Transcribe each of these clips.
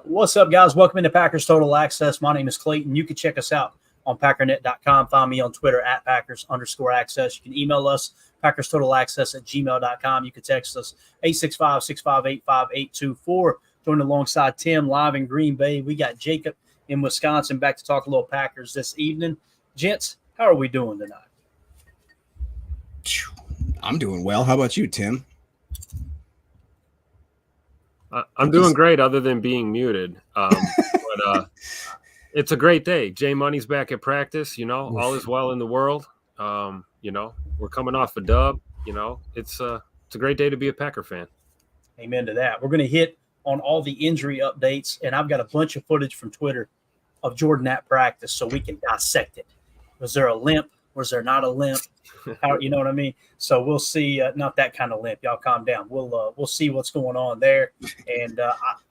What's up, guys? Welcome into Packers Total Access. My name is Clayton. You can check us out on packernet.com. Find me on Twitter at Packers_access. You can email us, PackersTotalAccess@gmail.com. You can text us 865-658-5824. Joined alongside Tim live in Green Bay. We got Jacob in Wisconsin back to talk a little Packers this evening. Gents, how are we doing tonight? I'm doing well. How about you, Tim? I'm doing great other than being muted. But it's a great day. Jay Money's back at practice. All is well in the world. We're coming off a dub. It's a great day to be a Packer fan. Amen to that. We're going to hit on all the injury updates, and I've got a bunch of footage from Twitter of Jordan at practice so we can dissect it. Was there a limp? Was there not a limp? You know what I mean? So we'll see. Not that kind of limp. Y'all calm down. We'll see what's going on there. And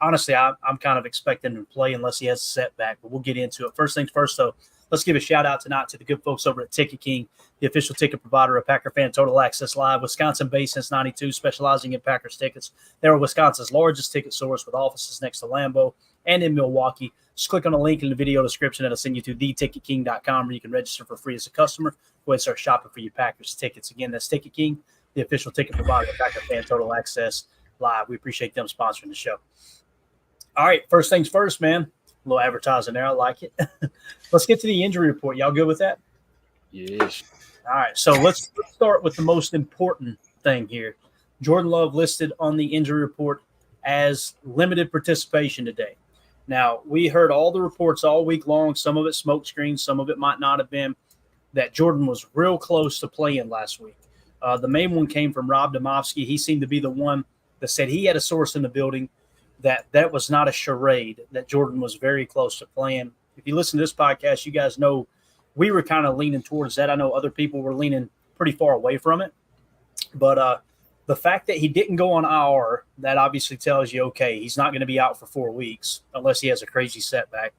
honestly, I'm kind of expecting him to play unless he has a setback. But we'll get into it. First things first, though. Let's give a shout out tonight to the good folks over at Ticket King, the official ticket provider of Packer Fan Total Access Live, Wisconsin-based since '92, specializing in Packers tickets. They're Wisconsin's largest ticket source with offices next to Lambeau and in Milwaukee. Just click on the link in the video description. It'll send you to theticketking.com where you can register for free as a customer. Go ahead and start shopping for your Packers tickets. Again, that's Ticket King, the official ticket provider of Packer Fan Total Access Live. We appreciate them sponsoring the show. All right, first things first, man. A little advertising there. I like it. Let's get to the injury report. Y'all good with that? Yes. All right, so let's start with the most important thing here. Jordan Love listed on the injury report as limited participation today. Now, we heard all the reports all week long, some of it smoke screen, some of it might not have been, that Jordan was real close to playing last week. The main one came from Rob Demovsky. He seemed to be the one that said he had a source in the building that was not a charade, that Jordan was very close to playing. If you listen to this podcast, you guys know we were kind of leaning towards that. I know other people were leaning pretty far away from it. But the fact that he didn't go on IR, that obviously tells you, okay, he's not going to be out for 4 weeks unless he has a crazy setback.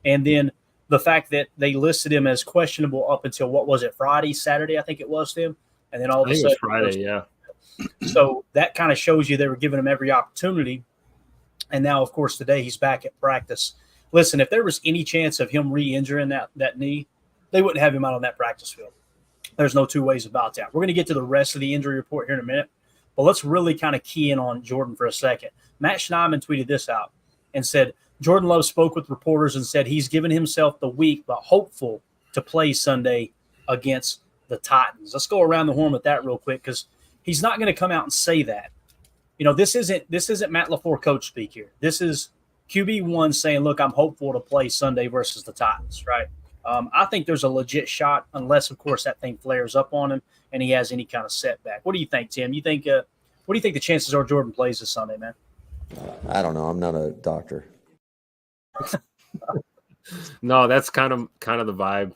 And then the fact that they listed him as questionable up until, what was it, Friday, Saturday, I think it was, Tim? And then all of a sudden, Friday, yeah. So that kind of shows you they were giving him every opportunity. And now, of course, today he's back at practice. Listen, if there was any chance of him re-injuring that knee, they wouldn't have him out on that practice field. There's no two ways about that. We're going to get to the rest of the injury report here in a minute, but let's really kind of key in on Jordan for a second. Matt Schneidman tweeted this out and said, Jordan Love spoke with reporters and said he's given himself the week, but hopeful to play Sunday against the Titans. Let's go around the horn with that real quick because he's not going to come out and say that. This isn't Matt LaFleur coach speak here. This is QB1 saying, look, I'm hopeful to play Sunday versus the Titans, right? I think there's a legit shot unless, of course, that thing flares up on him and he has any kind of setback. What do you think, Tim? What do you think the chances are Jordan plays this Sunday, man? I don't know. I'm not a doctor. No, that's kind of the vibe.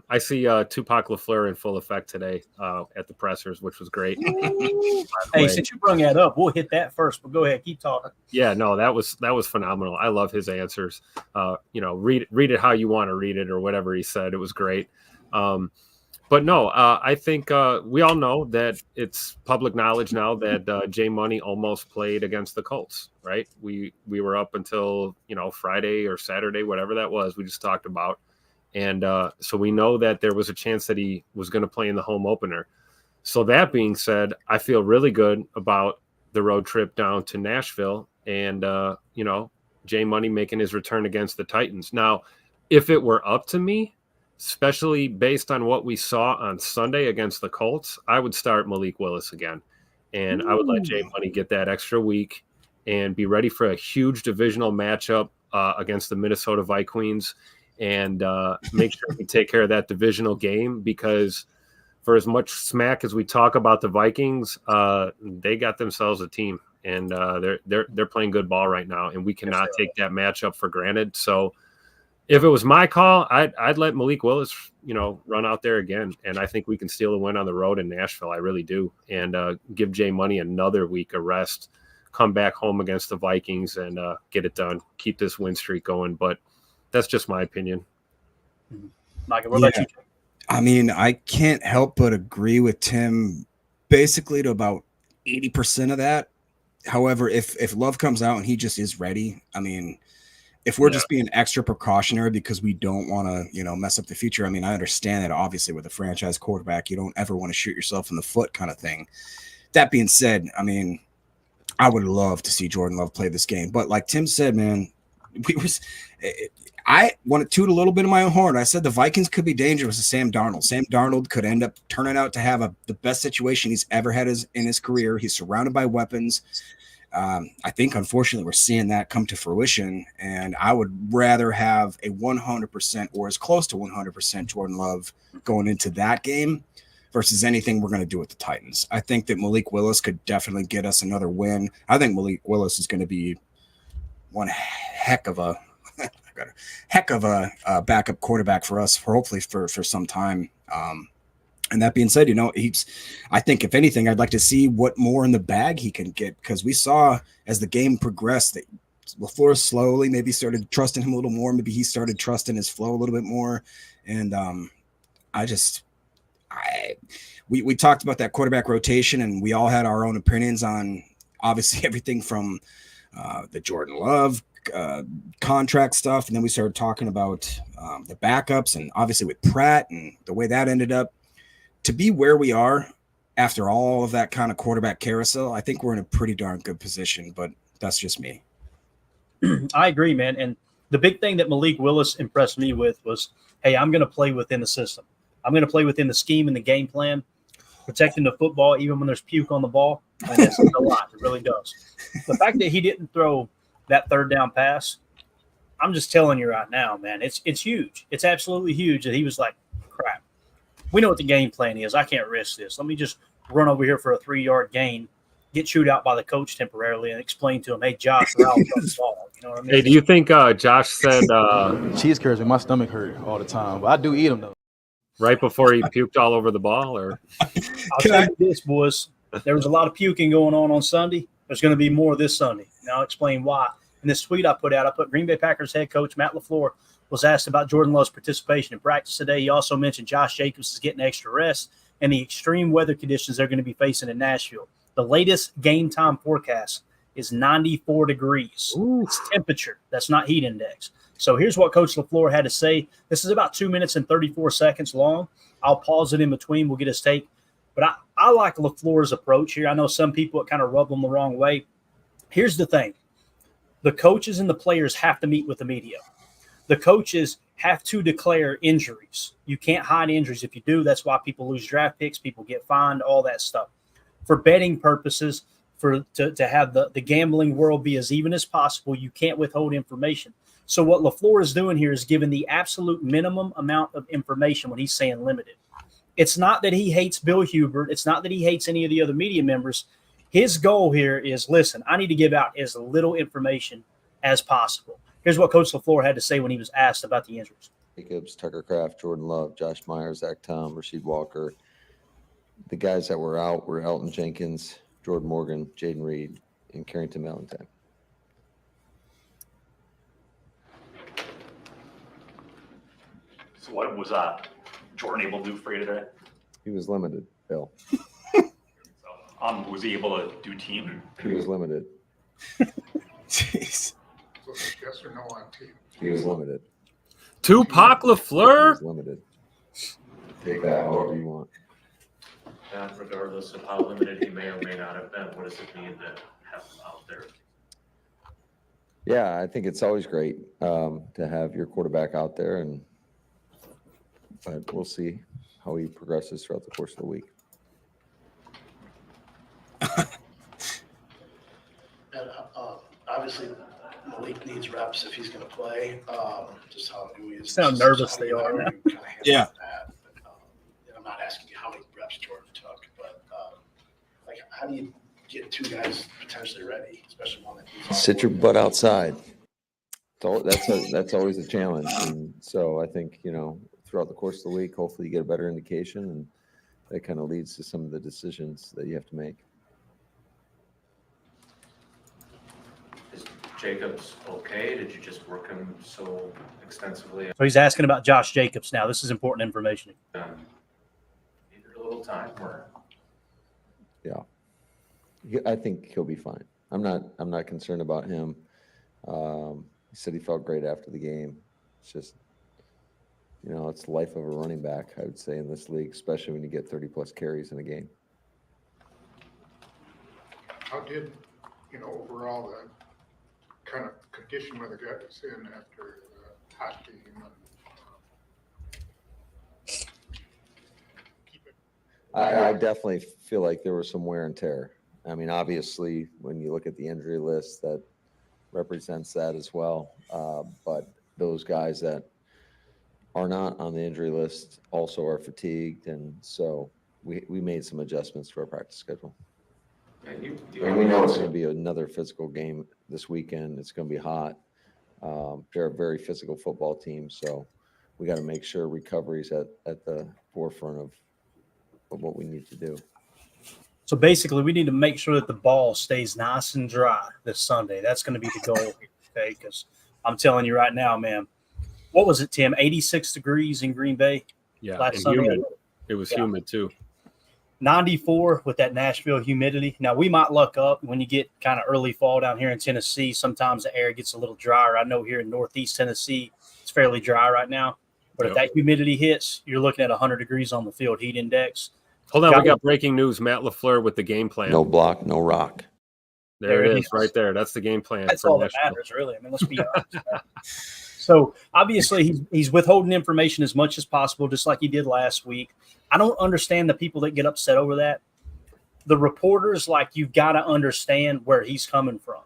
I see Tupac LaFleur in full effect today at the pressers, which was great. Hey, since you brought that up, we'll hit that first, but go ahead, keep talking. Yeah, no, that was phenomenal. I love his answers. Read it how you want to read it or whatever he said. It was great. But no, I think we all know that it's public knowledge now that Jay Money almost played against the Colts, right? We were up until, Friday or Saturday, whatever that was, we just talked about. And so we know that there was a chance that he was going to play in the home opener. So that being said, I feel really good about the road trip down to Nashville and, Jay Money making his return against the Titans. Now, if it were up to me, especially based on what we saw on Sunday against the Colts, I would start Malik Willis again. And I would let Jay Money get that extra week and be ready for a huge divisional matchup against the Minnesota Vikings and make sure we take care of that divisional game because for as much smack as we talk about the Vikings, they got themselves a team and they're playing good ball right now, and we cannot take that matchup for granted. So if it was my call, I'd let Malik Willis, run out there again, and I think we can steal a win on the road in Nashville. I really do, and give Jay Money another week of rest, come back home against the Vikings, and get it done. Keep this win streak going, but that's just my opinion. Mike, what about you? I mean, I can't help but agree with Tim basically to about 80% of that. However, if Love comes out and he just is ready, I mean, if we're just being extra precautionary because we don't want to, mess up the future. I mean, I understand that obviously with a franchise quarterback, you don't ever want to shoot yourself in the foot kind of thing. That being said, I mean, I would love to see Jordan Love play this game. But like Tim said, man, I want to toot a little bit of my own horn. I said the Vikings could be dangerous to Sam Darnold. Sam Darnold could end up turning out to have the best situation he's ever had in his career. He's surrounded by weapons. I think, unfortunately, we're seeing that come to fruition. And I would rather have a 100% or as close to 100% Jordan Love going into that game versus anything we're going to do with the Titans. I think that Malik Willis could definitely get us another win. I think Malik Willis is going to be one heck of a backup quarterback for us hopefully for some time. And that being said, I think if anything, I'd like to see what more in the bag he can get, because we saw as the game progressed that LaFleur slowly maybe started trusting him a little more. Maybe he started trusting his flow a little bit more. And we talked about that quarterback rotation, and we all had our own opinions on obviously everything from the Jordan Love contract stuff. And then we started talking about the backups, and obviously with Pratt and the way that ended up. To be where we are after all of that kind of quarterback carousel, I think we're in a pretty darn good position, but that's just me. I agree, man. And the big thing that Malik Willis impressed me with was, hey, I'm going to play within the system. I'm going to play within the scheme and the game plan, protecting the football even when there's puke on the ball. And that's a lot. It really does. The fact that he didn't throw that third down pass, I'm just telling you right now, man, it's huge. It's absolutely huge that he was like, crap. We know what the game plan is. I can't risk this. Let me just run over here for a 3-yard gain, get chewed out by the coach temporarily, and explain to him, hey, Josh, we're out the ball. You know what I mean? Hey, do you think Josh said cheese curds make my stomach hurt all the time, but I do eat them though. Right before he puked all over the ball, or? I'll tell you this, boys. There was a lot of puking going on Sunday. There's going to be more this Sunday. Now I'll explain why. In this tweet I put Green Bay Packers head coach Matt LaFleur was asked about Jordan Love's participation in practice today. He also mentioned Josh Jacobs is getting extra rest and the extreme weather conditions they're going to be facing in Nashville. The latest game time forecast is 94 degrees. Ooh. It's temperature. That's not heat index. So here's what Coach LaFleur had to say. This is about 2 minutes and 34 seconds long. I'll pause it in between. We'll get his take. But I like LaFleur's approach here. I know some people it kind of rub them the wrong way. Here's the thing. The coaches and the players have to meet with the media. The coaches have to declare injuries. You can't hide injuries. If you do, that's why people lose draft picks, people get fined, all that stuff. For betting purposes, to have the gambling world be as even as possible, you can't withhold information. So what LaFleur is doing here is giving the absolute minimum amount of information when he's saying limited. It's not that he hates Bill Hubert. It's not that he hates any of the other media members. His goal here is, listen, I need to give out as little information as possible. Here's what Coach LaFleur had to say when he was asked about the injuries. Jacobs, Tucker Kraft, Jordan Love, Josh Myers, Zach Tom, Rasheed Walker. The guys that were out were Elton Jenkins, Jordan Morgan, Jaden Reed, and Carrington Valentine. So what was Jordan able to do for you today? He was limited, Bill. Was he able to do team? He was limited. Jeez. Yes or no on team? He was limited. Tupac He LaFleur? was limited. Take that however you want. And regardless of how limited he may or may not have been, what does it mean to have him out there? Yeah, I think it's always great to have your quarterback out there, but we'll see how he progresses throughout the course of the week. And obviously, Malik needs reps if he's going to play. Just how new he is. Sound nervous they are. Yeah. I'm not asking you how many reps Jordan took, but how do you get two guys potentially ready, especially one that needs Sit your butt outside. That's always a challenge, and so I think throughout the course of the week, hopefully you get a better indication, and that kind of leads to some of the decisions that you have to make. Is Jacobs okay? Did you just work him so extensively? So he's asking about Josh Jacobs now. This is important information. Needed a little time or? Yeah, I think he'll be fine. I'm not concerned about him. He said he felt great after the game. It's just, it's the life of a running back, I would say, in this league, especially when you get 30-plus carries in a game. How did, overall the kind of condition where the guy was in after the hot game? I definitely feel like there was some wear and tear. I mean, obviously, when you look at the injury list, that represents that as well. But those guys that are not on the injury list also are fatigued, and so we made some adjustments to our practice schedule. And we know it's going to be another physical game this weekend. It's going to be hot. They're a very physical football team, so we got to make sure recovery's at the forefront of what we need to do. So basically, we need to make sure that the ball stays nice and dry this Sunday. That's going to be the goal here, okay? Because I'm telling you right now, man, what was it, Tim? 86 degrees in Green Bay last Sunday. Humid. It was humid too. 94 with that Nashville humidity. Now, we might luck up when you get kind of early fall down here in Tennessee. Sometimes the air gets a little drier. I know here in Northeast Tennessee, it's fairly dry right now. But if that humidity hits, you're looking at 100 degrees on the field heat index. Hold on, we got breaking news. Matt LaFleur with the game plan. No block, no rock. There it is, right there. That's the game plan. That's all that matters, really. I mean, let's be honest. So obviously, he's withholding information as much as possible, just like he did last week. I don't understand the people that get upset over that. The reporters, you've got to understand where he's coming from.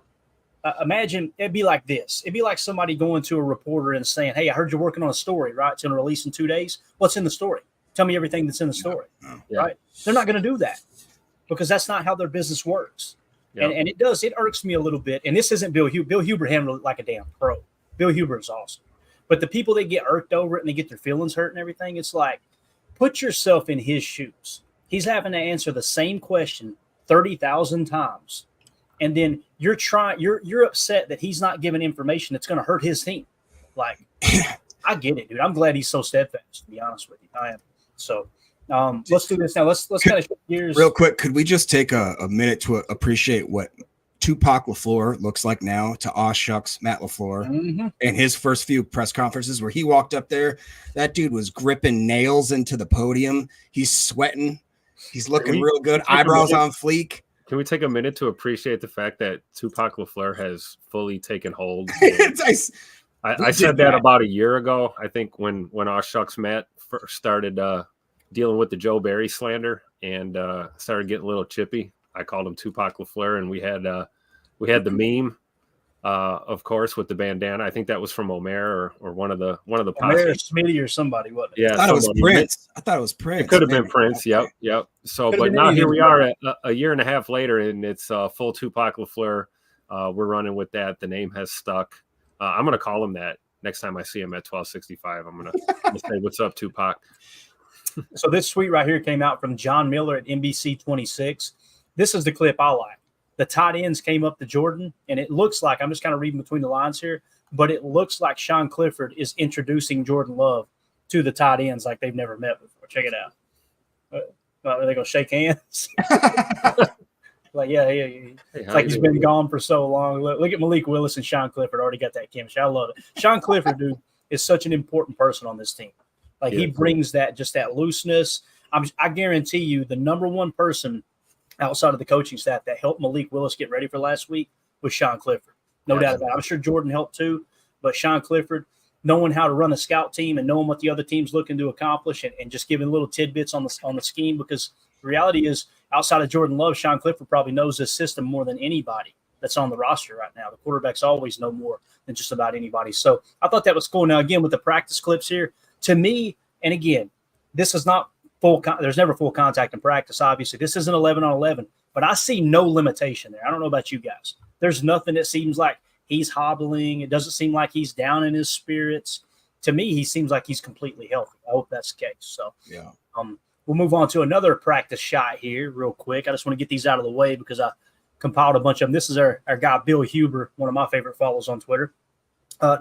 Imagine it'd be like this. It'd be like somebody going to a reporter and saying, "Hey, I heard you're working on a story, right? It's going to release in 2 days. What's in the story? Tell me everything that's in the story." Yeah. Right? They're not going to do that because that's not how their business works. Yeah. And it irks me a little bit. And this isn't Bill Huber. Bill Huber handled it like a damn pro. Bill Huber is awesome. But the people that get irked over it and they get their feelings hurt and everything, it's like, put yourself in his shoes. He's having to answer the same question 30,000 times. And then you're upset that he's not giving information that's going to hurt his team. I get it, dude. I'm glad he's so steadfast, to be honest with you. I am. So let's do this now. Let's kind of shift gears. Real quick, could we just take a minute to appreciate what Tupac LaFleur looks like now to shucks Matt LaFleur in his first few press conferences where he walked up there? That dude was gripping nails into the podium. He's sweating. He's looking real good. Eyebrows on fleek. Can we take a minute to appreciate the fact that Tupac LaFleur has fully taken hold? I said that about a year ago. I think when Shucks Matt first started dealing with the Joe Barry slander and started getting a little chippy, I called him Tupac LaFleur, and we had the meme, of course, with the bandana. I think that was from Omer or one of the Omer Smitty or somebody, wasn't it? Yeah, I thought it was Prince. It could have been Prince. Yep. So, but now here we are a year and a half later, and it's full Tupac LaFleur. We're running with that. The name has stuck. I'm going to call him that next time I see him at 1265. I'm going to say, "What's up, Tupac?" So this tweet right here came out from John Miller at NBC 26. This is the clip I like. The tight ends came up to Jordan, and it looks like, I'm just kind of reading between the lines here, but it looks like Sean Clifford is introducing Jordan Love to the tight ends like they've never met before. Check it out. Are they going to shake hands? It's like he's been gone for so long. Look at Malik Willis and Sean Clifford. Already got that chemistry. I love it. Sean Clifford, dude, is such an important person on this team. He brings that looseness. I guarantee you the number one person outside of the coaching staff that helped Malik Willis get ready for last week was Sean Clifford. No doubt about it. I'm sure Jordan helped too, but Sean Clifford, knowing how to run a scout team and knowing what the other team's looking to accomplish and just giving little tidbits on the scheme, because the reality is outside of Jordan Love, Sean Clifford probably knows this system more than anybody that's on the roster right now. The quarterbacks always know more than just about anybody. So I thought that was cool. Now, again, with the practice clips here, to me, and again, this is not there's never full contact in practice, obviously. This isn't 11-on-11, but I see no limitation there. I don't know about you guys. There's nothing that seems like he's hobbling. It doesn't seem like he's down in his spirits. To me, he seems like he's completely healthy. I hope that's the case. So, we'll move on to another practice shot here real quick. I just want to get these out of the way because I compiled a bunch of them. This is our guy, Bill Huber, one of my favorite follows on Twitter.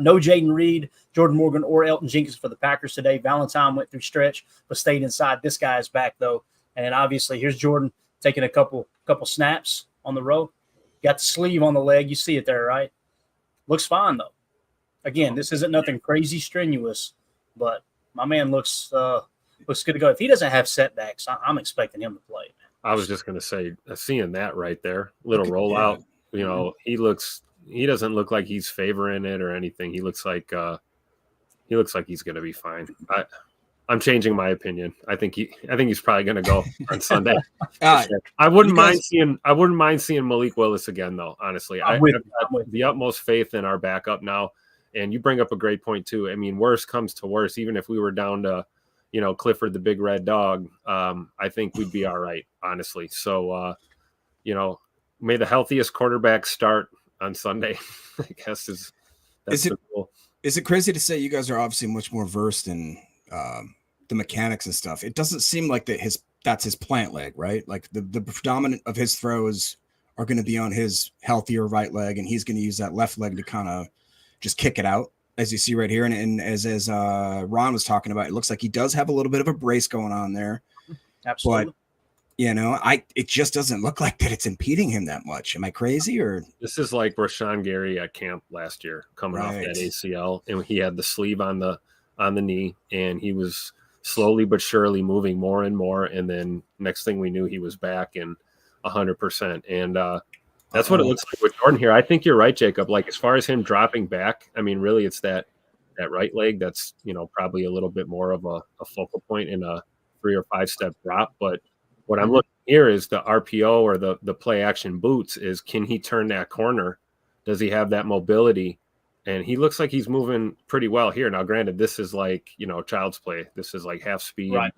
No Jaden Reed, Jordan Morgan, or Elton Jenkins for the Packers today. Valentine went through stretch, but stayed inside. This guy is back, though. And then obviously here's Jordan taking a couple snaps on the row. Got the sleeve on the leg. You see it there, right? Looks fine though. Again, this isn't nothing crazy strenuous, but my man looks good to go. If he doesn't have setbacks, I'm expecting him to play. I was just going to say, seeing that right there, little rollout. You know, he doesn't look like he's favoring it or anything. He looks like he's going to be fine. I'm changing my opinion. I think he's probably going to go on Sunday. I wouldn't mind seeing Malik Willis again, though. Honestly, I have the utmost faith in our backup now. And you bring up a great point too. I mean, worst comes to worst, even if we were down to, Clifford the big red dog, I think we'd be all right, honestly. So, may the healthiest quarterback start on Sunday. I guess that's the goal. Is it crazy to say you guys are obviously much more versed in the mechanics and stuff? It doesn't seem like that's his plant leg, right? Like the predominant of his throws are going to be on his healthier right leg, and he's going to use that left leg to kind of just kick it out, as you see right here. And as Ron was talking about, it looks like he does have a little bit of a brace going on there. Absolutely. But, it just doesn't look like that it's impeding him that much. Am I crazy? Or this is like Rashawn Gary at camp last year, coming off that ACL, and he had the sleeve on the knee, and he was slowly but surely moving more and more. And then next thing we knew, he was back in 100%. And that's what it looks like with Jordan here. I think you're right, Jacob. Like, as far as him dropping back, I mean, really, it's that right leg that's, probably a little bit more of a focal point in a 3 or 5 step drop. But what I'm looking here is the RPO or the play action boots is, can he turn that corner? Does he have that mobility? And he looks like he's moving pretty well here. Now, granted, this is like, child's play. This is like half speed. Right.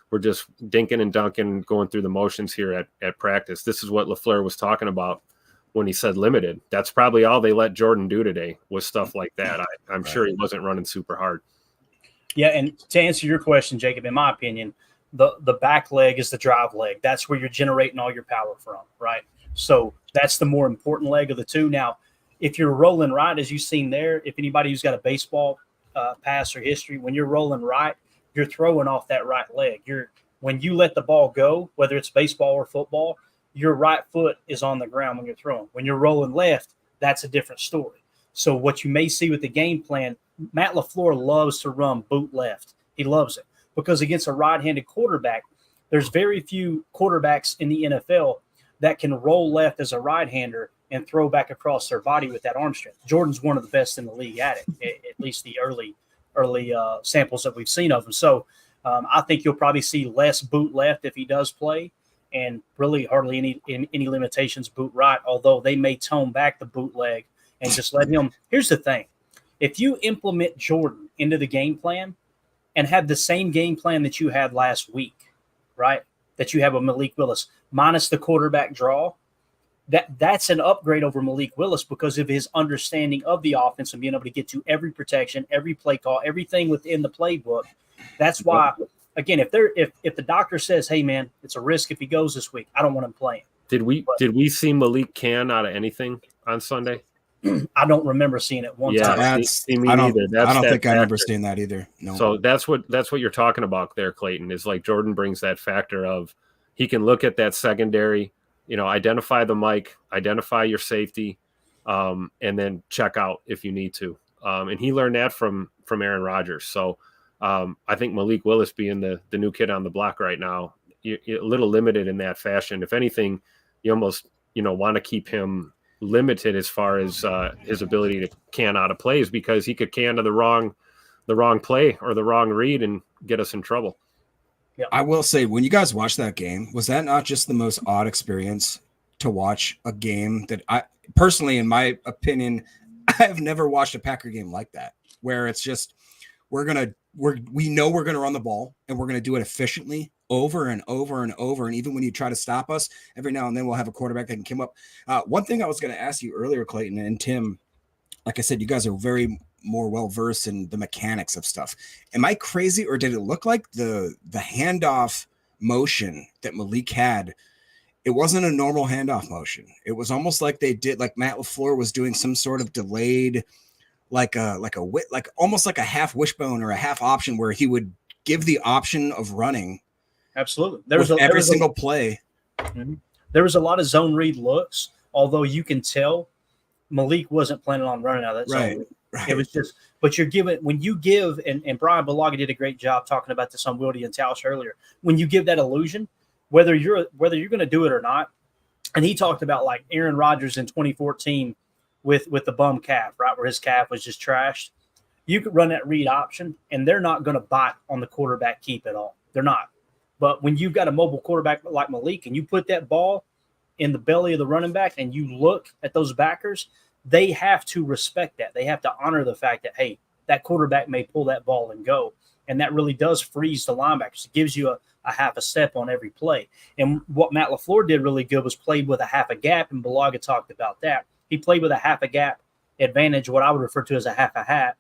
We're just dinking and dunking, going through the motions here at practice. This is what LaFleur was talking about when he said limited. That's probably all they let Jordan do today, was stuff like that. I'm sure he wasn't running super hard. Yeah, and to answer your question, Jacob, in my opinion, the back leg is the drive leg. That's where you're generating all your power from, right? So that's the more important leg of the two. Now, if you're rolling right, as you've seen there, if anybody who's got a baseball pass or history, when you're rolling right, you're throwing off that right leg. When you let the ball go, whether it's baseball or football, your right foot is on the ground when you're throwing. When you're rolling left, that's a different story. So what you may see with the game plan, Matt LaFleur loves to run boot left. He loves it because against a right-handed quarterback, there's very few quarterbacks in the NFL that can roll left as a right-hander and throw back across their body with that arm strength. Jordan's one of the best in the league at it, at least the early samples that we've seen of him. So I think you'll probably see less boot left if he does play, and really hardly any limitations boot right, although they may tone back the boot leg and just let him. Here's the thing. If you implement Jordan into the game plan and have the same game plan that you had last week, right, that you have with Malik Willis, minus the quarterback draw, that's an upgrade over Malik Willis because of his understanding of the offense and being able to get to every protection, every play call, everything within the playbook. That's why, again, if the doctor says, "Hey, man, it's a risk if he goes this week," I don't want him playing. Did we see Malik Can out of anything on Sunday? I don't remember seeing it one time. I don't think I remember seeing that either. No. So that's what you're talking about there, Clayton, is like Jordan brings that factor of he can look at that secondary, identify the mic, identify your safety, and then check out if you need to. And he learned that from Aaron Rodgers. So I think Malik Willis being the new kid on the block right now, you're a little limited in that fashion. If anything, you almost, want to keep him limited as far as his ability to can out of plays, because he could can to the wrong play or the wrong read and get us in trouble. Yeah. I will say, when you guys watched that game, was that not just the most odd experience to watch a game that I personally, in my opinion, I have never watched a Packer game like that, where it's just, we know we're going to run the ball and we're going to do it efficiently over and over and over. And even when you try to stop us, every now and then we'll have a quarterback that can come up. One thing I was going to ask you earlier, Clayton and Tim, like I said, you guys are very more well-versed in the mechanics of stuff. Am I crazy, or did it look like the handoff motion that Malik had? It wasn't a normal handoff motion. It was almost like they did, like Matt LaFleur was doing some sort of delayed, almost like a half wishbone or a half option, where he would give the option of running. Absolutely. Every single play. There was a lot of zone read looks although you can tell Malik wasn't planning on running out of that zone. Right. It was just, but you're giving, when you give, and Brian Balaga did a great job talking about this on Wildy and Tausch earlier, when you give that illusion, whether you're going to do it or not. And he talked about like Aaron Rodgers in 2014 with the bum calf, right, where his calf was just trashed. You could run that read option, and they're not going to bite on the quarterback keep at all. They're not. But when you've got a mobile quarterback like Malik, and you put that ball in the belly of the running back, and you look at those backers, they have to respect that. They have to honor the fact that, hey, that quarterback may pull that ball and go. And that really does freeze the linebackers. It gives you a half a step on every play. And what Matt LaFleur did really good was played with a half a gap, and Balaga talked about that. He played with a half a gap advantage, what I would refer to as a half a hat,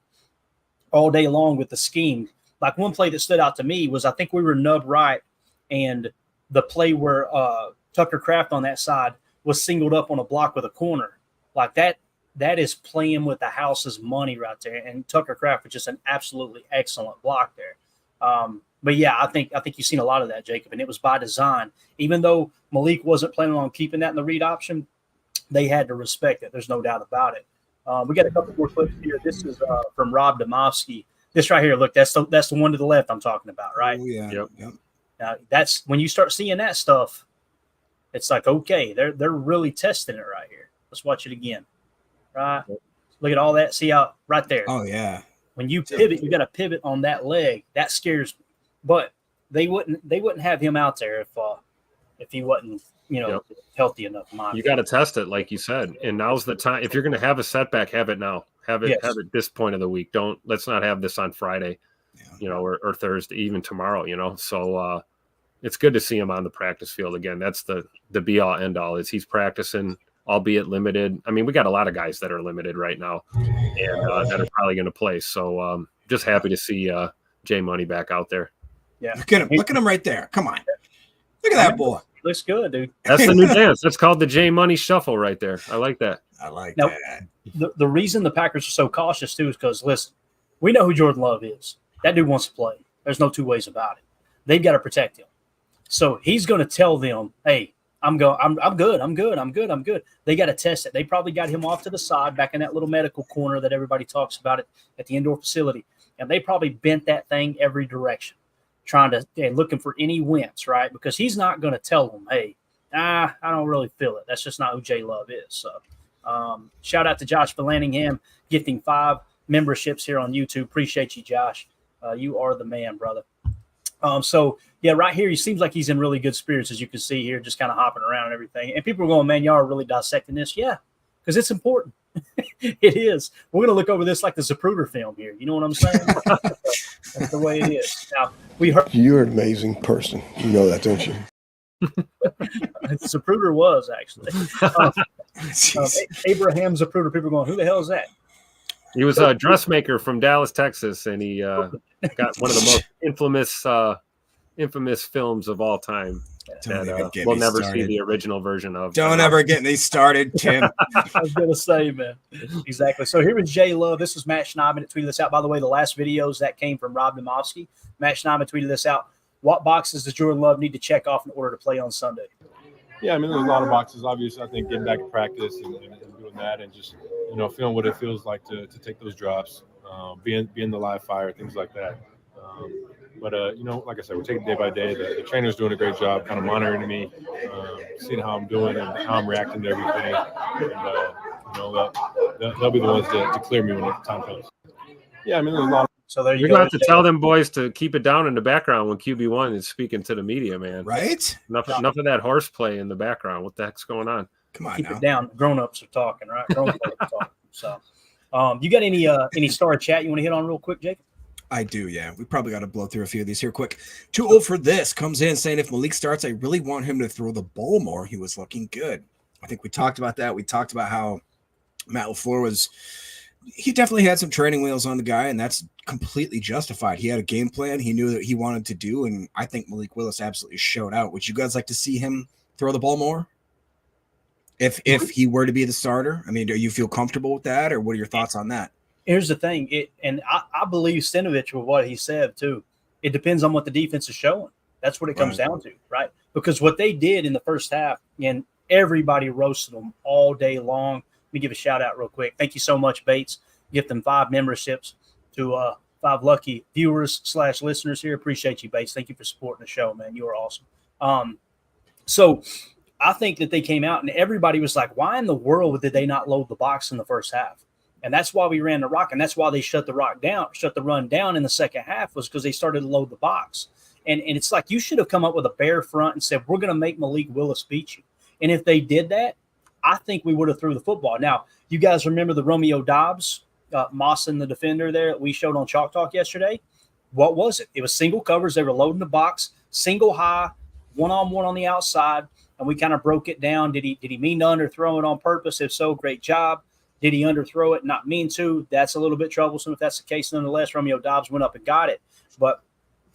all day long with the scheme. Like one play that stood out to me was I think we were nub right, and the play where Tucker Kraft on that side was singled up on a block with a corner. Like that is playing with the house's money right there. And Tucker Kraft was just an absolutely excellent block there. But yeah, I think you've seen a lot of that, Jacob, and it was by design. Even though Malik wasn't planning on keeping that in the read option, they had to respect it. There's no doubt about it. We got a couple more clips here. This is from Rob Demovsky. This right here, look, that's the one to the left I'm talking about, right? Oh, yeah. Yep. Now that's when you start seeing that stuff, it's like, okay, they're really testing it right here. Let's watch it again. Right. Look at all that. See how right there. Oh yeah. When you pivot, you got to pivot on that leg. That scares me. But they wouldn't have him out there if he wasn't, healthy enough. You got to test it, like you said. And now's the time. If you're going to have a setback, have it now. Have it this point of the week. Let's not have this on Friday, or Thursday, even tomorrow, So it's good to see him on the practice field again. That's the be all end all is he's practicing, albeit limited. I mean, we got a lot of guys that are limited right now and that are probably going to play. So just happy to see Jay Money back out there. Yeah. Look at him right there. Come on. Look at that boy. Looks good, dude. That's the new dance. That's called the Jay Money Shuffle right there. I like that. I like now, that. The reason the Packers are so cautious, too, is because, listen, we know who Jordan Love is. That dude wants to play. There's no two ways about it. They've got to protect him. So he's going to tell them, hey, I'm good. They got to test it. They probably got him off to the side back in that little medical corner that everybody talks about at the indoor facility. And they probably bent that thing every direction, trying to looking for any wince, right? Because he's not going to tell them, hey, I don't really feel it. That's just not who Jay Love is. So shout out to Josh Vallanningham gifting 5 memberships here on YouTube. Appreciate you, Josh. You are the man, brother. So yeah, right here, he seems like he's in really good spirits, as you can see here, just kind of hopping around and everything. And people are going, man, y'all are really dissecting this. Yeah, because it's important. It is. We're going to look over this like the Zapruder film here. You know what I'm saying? That's the way it is. Now, we heard. You're an amazing person. You know that, don't you? Zapruder was, actually. Abraham Zapruder. People are going, who the hell is that? He was a dressmaker from Dallas, Texas, and he got one of the most infamous films of all time. That we'll never see the original version of. Don't ever get me started, Tim. I was going to say, man. Exactly. So here was Jay Love. This was Matt Schneidman that tweeted this out. By the way, the last videos that came from Rob Demovsky. Matt Schneidman tweeted this out. What boxes does Jordan Love need to check off in order to play on Sunday? Yeah, I mean, there's a lot of boxes. Obviously, I think getting back to practice and doing that and just, feeling what it feels like to take those drops, being the live fire, things like that. But like I said, we're taking day by day. The trainer's doing a great job kind of monitoring me, seeing how I'm doing and how I'm reacting to everything. And, they'll be the ones to clear me when the time comes. Yeah, I mean, there's a lot of. So there you're going to have to tell them boys to keep it down in the background when QB1 is speaking to the media, man. Right? Enough of that horseplay in the background. What the heck's going on? Come on, keep it down. Grown-ups are talking, right? Grown-ups are talking. So, you got any star chat you want to hit on real quick, Jacob? I do, yeah. We probably got to blow through a few of these here quick. 2-0 for this comes in saying if Malik starts, I really want him to throw the ball more. He was looking good. I think we talked about that. We talked about how Matt LaFleur he definitely had some training wheels on the guy, and that's completely justified. He had a game plan he knew that he wanted to do, and I think Malik Willis absolutely showed out. Would you guys like to see him throw the ball more? If he were to be the starter? I mean, do you feel comfortable with that, or what are your thoughts on that? Here's the thing, I believe Stenovich with what he said, too. It depends on what the defense is showing. That's what it comes down to, right? Because what they did in the first half, and Everybody roasted them all day long. Let me give a shout out real quick. Thank you so much, Bates. Give them 5 memberships to 5 lucky viewers / listeners here. Appreciate you, Bates. Thank you for supporting the show, man. You are awesome. So I think that they came out and everybody was like, why in the world did they not load the box in the first half? And that's why we ran the rock. And that's why they shut the run down in the second half, was because they started to load the box. And it's like, you should have come up with a bare front and said, we're going to make Malik Willis beat you. And if they did that, I think we would have threw the football. Now, you guys remember the Romeo Dobbs, Mawson, the defender there that we showed on Chalk Talk yesterday? What was it? It was single covers. They were loading the box, single high, one-on-one on the outside, and we kind of broke it down. Did he mean to underthrow it on purpose? If so, great job. Did he underthrow it, not mean to? That's a little bit troublesome if that's the case. Nonetheless, Romeo Dobbs went up and got it. But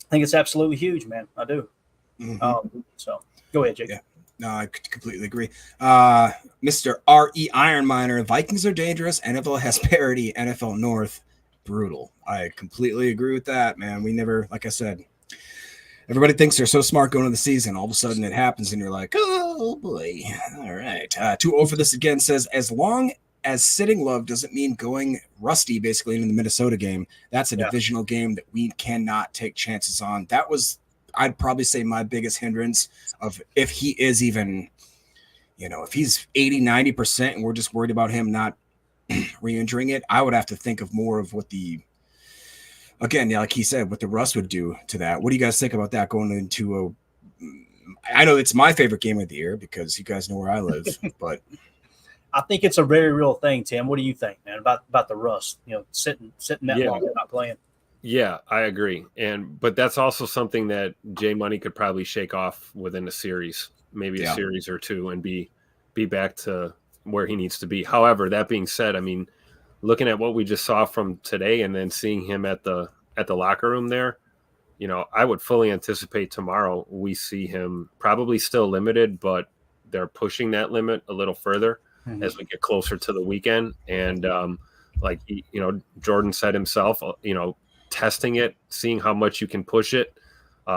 I think it's absolutely huge, man. I do. So go ahead, Jake. Yeah. No, I completely agree. Mr. R.E. Iron Miner, Vikings are dangerous. NFL has parity. NFL North, brutal. I completely agree with that, man. We never, like I said, everybody thinks they're so smart going into the season. All of a sudden it happens and you're like, oh, boy. All right. 2-0 for this again says, as long as sitting Love doesn't mean going rusty, basically, in the Minnesota game, that's a divisional game that we cannot take chances on. That was, I'd probably say, my biggest hindrance of if he is even, if he's 80, 90% and we're just worried about him not re-injuring it, I would have to think of more of what like he said, what the rust would do to that. What do you guys think about that going into I know it's my favorite game of the year because you guys know where I live, but I think it's a very real thing, Tim. What do you think, man, about the rust? Sitting that long and not playing. Yeah, I agree. But that's also something that Jay Money could probably shake off within a series, maybe a series or two, and be back to where he needs to be. However, that being said, I mean, looking at what we just saw from today and then seeing him at the locker room there, I would fully anticipate tomorrow we see him probably still limited, but they're pushing that limit a little further as we get closer to the weekend. And Jordan said himself, testing it, seeing how much you can push it,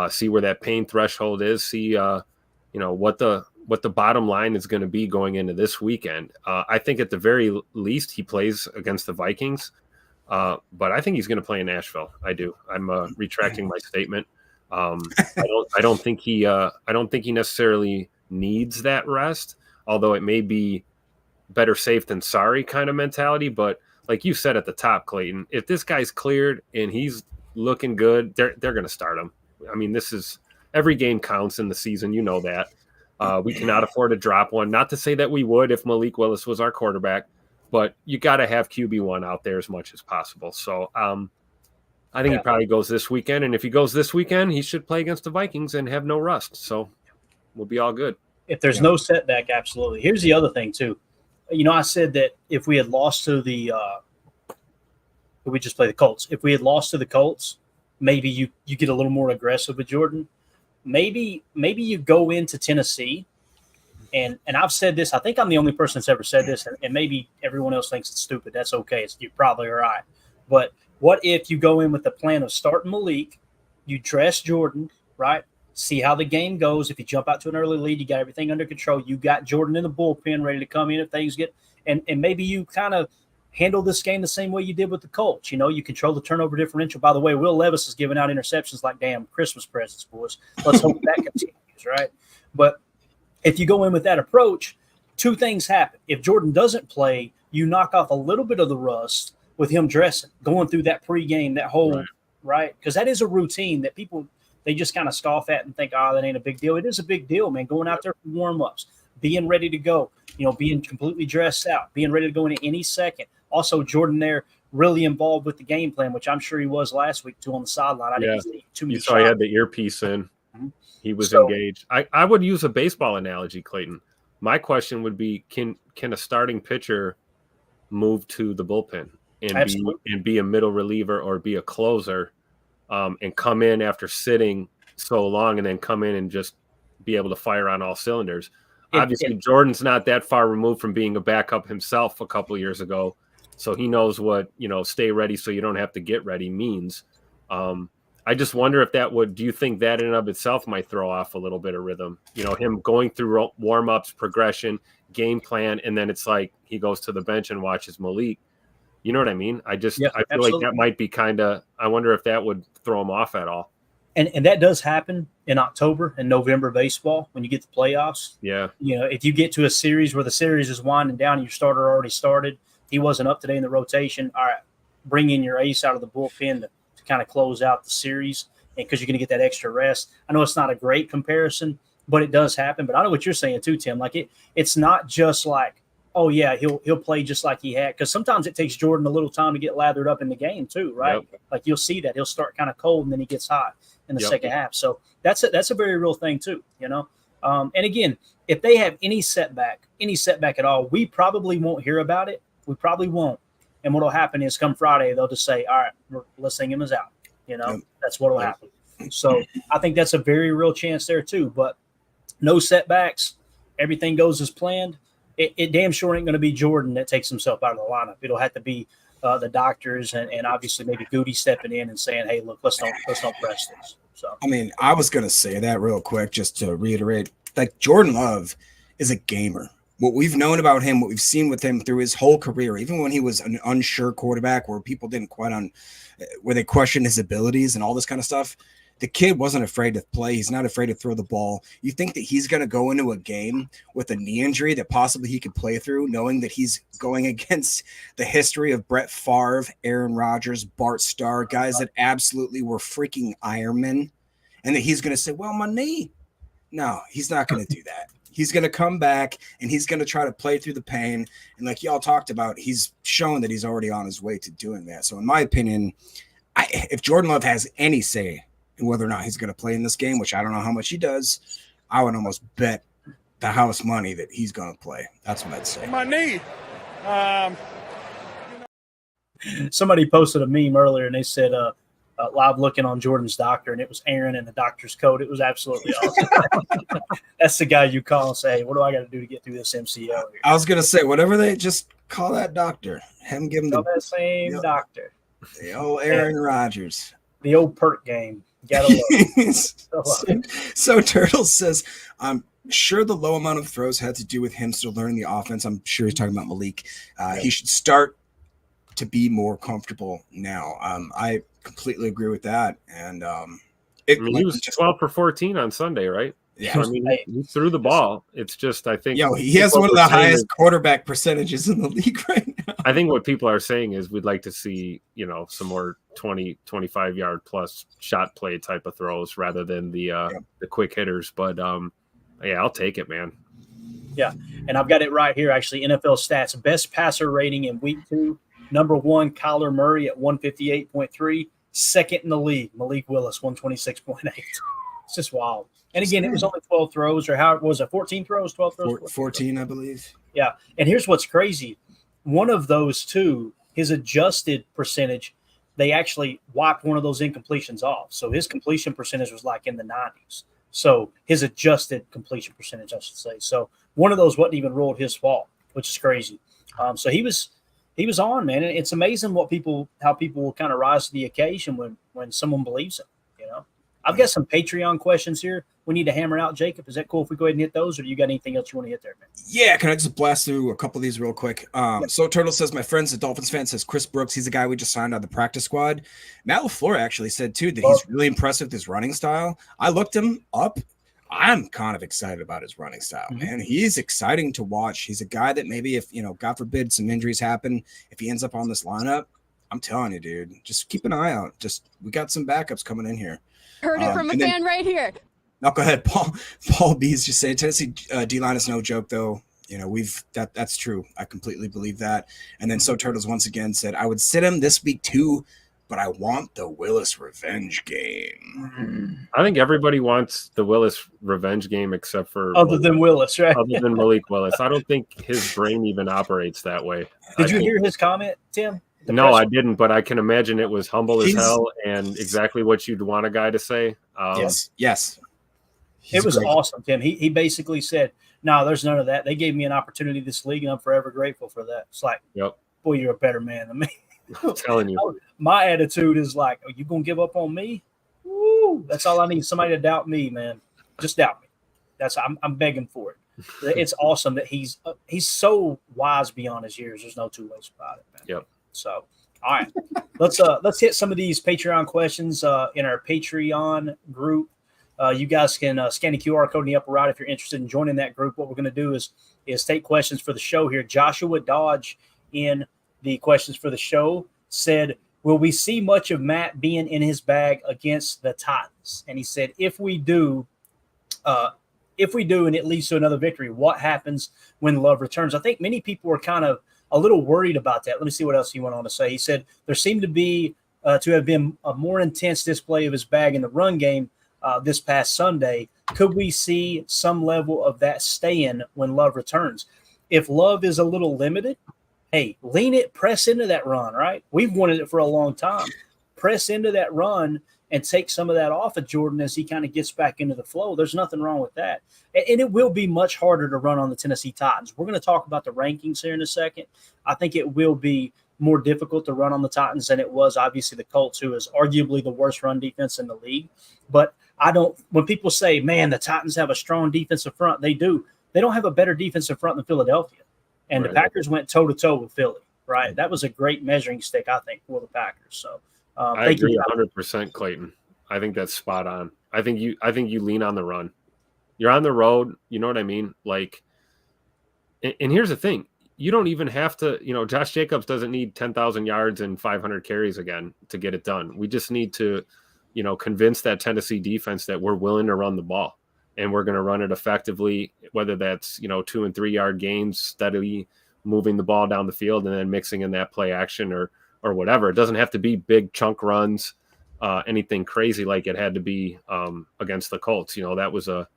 see where that pain threshold is, see what the bottom line is going to be going into this weekend. I think at the very least he plays against the Vikings, but I think he's going to play in Nashville. I do. I'm retracting my statement. I don't think he necessarily needs that rest, although it may be better safe than sorry kind of mentality. But like you said at the top, Clayton, if this guy's cleared and he's looking good, they're going to start him. I mean, this is every game counts in the season. You know that. We cannot afford to drop one. Not to say that we would if Malik Willis was our quarterback, but you got to have QB1 out there as much as possible. So I think he probably goes this weekend. And if he goes this weekend, he should play against the Vikings and have no rust. So we'll be all good. If there's no setback, absolutely. Here's the other thing, too. I said that if we had lost to we just play the Colts. If we had lost to the Colts, maybe you get a little more aggressive with Jordan. Maybe you go into Tennessee, and I've said this. I think I'm the only person that's ever said this, and maybe everyone else thinks it's stupid. That's okay. You're probably all right. But what if you go in with the plan of starting Malik, you dress Jordan, right? See how the game goes. If you jump out to an early lead, you got everything under control. You got Jordan in the bullpen ready to come in if things get – and maybe you kind of handle this game the same way you did with the Colts. You control the turnover differential. By the way, Will Levis is giving out interceptions like damn Christmas presents, boys. Let's hope that continues, right? But if you go in with that approach, two things happen. If Jordan doesn't play, you knock off a little bit of the rust with him dressing, going through that pregame, that whole right? Because that is a routine that people – they just kind of scoff at and think, that ain't a big deal. It is a big deal, man. Going out there for warm-ups, being ready to go, being completely dressed out, being ready to go into any second. Also, Jordan there really involved with the game plan, which I'm sure he was last week too on the sideline. I didn't see too many. You saw he had the earpiece in. He was engaged. I would use a baseball analogy, Clayton. My question would be, can a starting pitcher move to the bullpen and be a middle reliever or be a closer? And come in after sitting so long and then come in and just be able to fire on all cylinders. Obviously, Jordan's not that far removed from being a backup himself a couple of years ago. So he knows what, stay ready so you don't have to get ready means. I just wonder if that would. Do you think that in and of itself might throw off a little bit of rhythm? Him going through warm ups, progression, game plan, and then it's like he goes to the bench and watches Malik. You know what I mean? I feel absolutely. like that might be kind of. I wonder if that would throw him off at all. And that does happen in October and November baseball when you get the playoffs. Yeah. If you get to a series where the series is winding down and your starter already started, he wasn't up today in the rotation. All right, bring in your ace out of the bullpen to kind of close out the series, and because you're going to get that extra rest. I know it's not a great comparison, but it does happen. But I know what you're saying too, Tim. Like it's not just like, oh yeah, he'll play just like he had, because sometimes it takes Jordan a little time to get lathered up in the game too, right? Yep. Like you'll see that he'll start kind of cold and then he gets hot in the Yep. second half. So that's a very real thing too, And again, if they have any setback at all, we probably won't hear about it. We probably won't. And what'll happen is come Friday, they'll just say, all right, let's sing him as out. That's what'll happen. So I think that's a very real chance there too. But no setbacks. Everything goes as planned. It damn sure ain't going to be Jordan that takes himself out of the lineup. It'll have to be the doctors and obviously maybe Goody stepping in and saying, hey, look, let's don't press this. So I mean, I was going to say that real quick just to reiterate. Like, Jordan Love is a gamer. What we've known about him, what we've seen with him through his whole career, even when he was an unsure quarterback where people didn't where they questioned his abilities and all this kind of stuff, the kid wasn't afraid to play. He's not afraid to throw the ball. You think that he's going to go into a game with a knee injury that possibly he could play through, knowing that he's going against the history of Brett Favre, Aaron Rodgers, Bart Starr, guys that absolutely were freaking Ironmen, and that he's going to say, well, my knee. No, he's not going to do that. He's going to come back and he's going to try to play through the pain. And like y'all talked about, he's shown that he's already on his way to doing that. So in my opinion, if Jordan Love has any say in whether or not he's going to play in this game, which I don't know how much he does, I would almost bet the house money that he's going to play. That's what I'd say. My knee. Somebody posted a meme earlier and they said, live looking on Jordan's doctor, and it was Aaron in the doctor's coat. It was absolutely awesome. That's the guy you call and say, hey, what do I got to do to get through this MCO here? I was going to say, whatever they just call that doctor, have him give him that same doctor. The old Aaron Rodgers. The old perk game. Gotta love. So Turtles says, I'm sure the low amount of throws had to do with him still learning the offense. I'm sure he's talking about Malik. He should start to be more comfortable now. I completely agree with that. And he was 12 for 14 on Sunday, right? Yeah. I mean, he threw the ball. It's just, I think. He has one of the highest quarterback percentages in the league right now. I think what people are saying is we'd like to see, some more 20, 25 yard plus shot play type of throws rather than the quick hitters. But I'll take it, man. Yeah. And I've got it right here, actually. NFL stats, best passer rating in week 2. Number 1, Kyler Murray at 158.3. Second in the league, Malik Willis, 126.8. It's just wild. And again, it was only 12 throws, or how was it? 14 throws, 12 throws? 14, I believe. Yeah. And here's what's crazy. One of those two, his adjusted percentage, they actually wiped one of those incompletions off. So his completion percentage was like in the 90s. So his adjusted completion percentage, I should say. So one of those wasn't even ruled his fault, which is crazy. So he was on, man. And it's amazing how people will kind of rise to the occasion when someone believes it. I've got some Patreon questions here we need to hammer out, Jacob. Is that cool if we go ahead and hit those, or do you got anything else you want to hit there, man? Yeah, can I just blast through a couple of these real quick? So Turtle says, my friend's a Dolphins fan, says Chris Brooks, he's a guy we just signed on the practice squad. Matt LaFleur actually said, too, that he's really impressed with his running style. I looked him up. I'm kind of excited about his running style, man. He's exciting to watch. He's a guy that maybe if, God forbid, some injuries happen, if he ends up on this lineup, I'm telling you, dude, just keep an eye out. We got some backups coming in here. Heard it from a fan right here. No, go ahead, Paul. Paul B's just saying Tennessee D-line is no joke, though. That's true. I completely believe that. And then So Turtles once again said, I would sit him this week too, but I want the Willis revenge game. I think everybody wants the Willis revenge game except for other than Willis, right? Other than Malik Willis. I don't think his brain even operates that way. Did you hear his comment, Tim? No, I didn't, but I can imagine it was humble as hell and exactly what you'd want a guy to say. Yes. It was awesome, Tim. He basically said, no, there's none of that. They gave me an opportunity this league, and I'm forever grateful for that. It's like, boy, you're a better man than me. I'm telling you. My attitude is like, are you going to give up on me? Woo! That's all I need. Somebody to doubt me, man. Just doubt me. I'm begging for it. It's awesome that he's so wise beyond his years. There's no two ways about it, man. Yep. So, all right, let's hit some of these Patreon questions in our Patreon group. You guys can scan the QR code in the upper right if you're interested in joining that group. What we're going to do is take questions for the show here. Joshua Dodge in the questions for the show said, will we see much of Matt being in his bag against the Titans? And he said, if we do and it leads to another victory, what happens when Love returns? I think many people were kind of a little worried about that. Let me see what else he went on to say. He said there seemed to have been a more intense display of his bag in the run game this past Sunday. Could we see some level of that staying when Love returns? If Love is a little limited, hey, lean it, press into that run, right? We've wanted it for a long time. Press into that run and take some of that off of Jordan as he kind of gets back into the flow. There's nothing wrong with that. And it will be much harder to run on the Tennessee Titans. We're going to talk about the rankings here in a second. I think it will be more difficult to run on the Titans than it was, obviously, the Colts, who is arguably the worst run defense in the league. But when people say, man, the Titans have a strong defensive front, they do. They don't have a better defensive front than Philadelphia. And Right. The Packers went toe-to-toe with Philly, right? That was a great measuring stick, I think, for the Packers. So I agree 100%, Clayton. I think that's spot on. I think you lean on the run. You're on the road. You know what I mean? Like, and here's the thing. You don't even have to, Josh Jacobs doesn't need 10,000 yards and 500 carries again to get it done. We just need to, convince that Tennessee defense that we're willing to run the ball and we're going to run it effectively, whether that's, 2 and 3 yard gains, steadily moving the ball down the field and then mixing in that play action or whatever. It doesn't have to be big chunk runs, anything crazy like it had to be against the Colts. That was a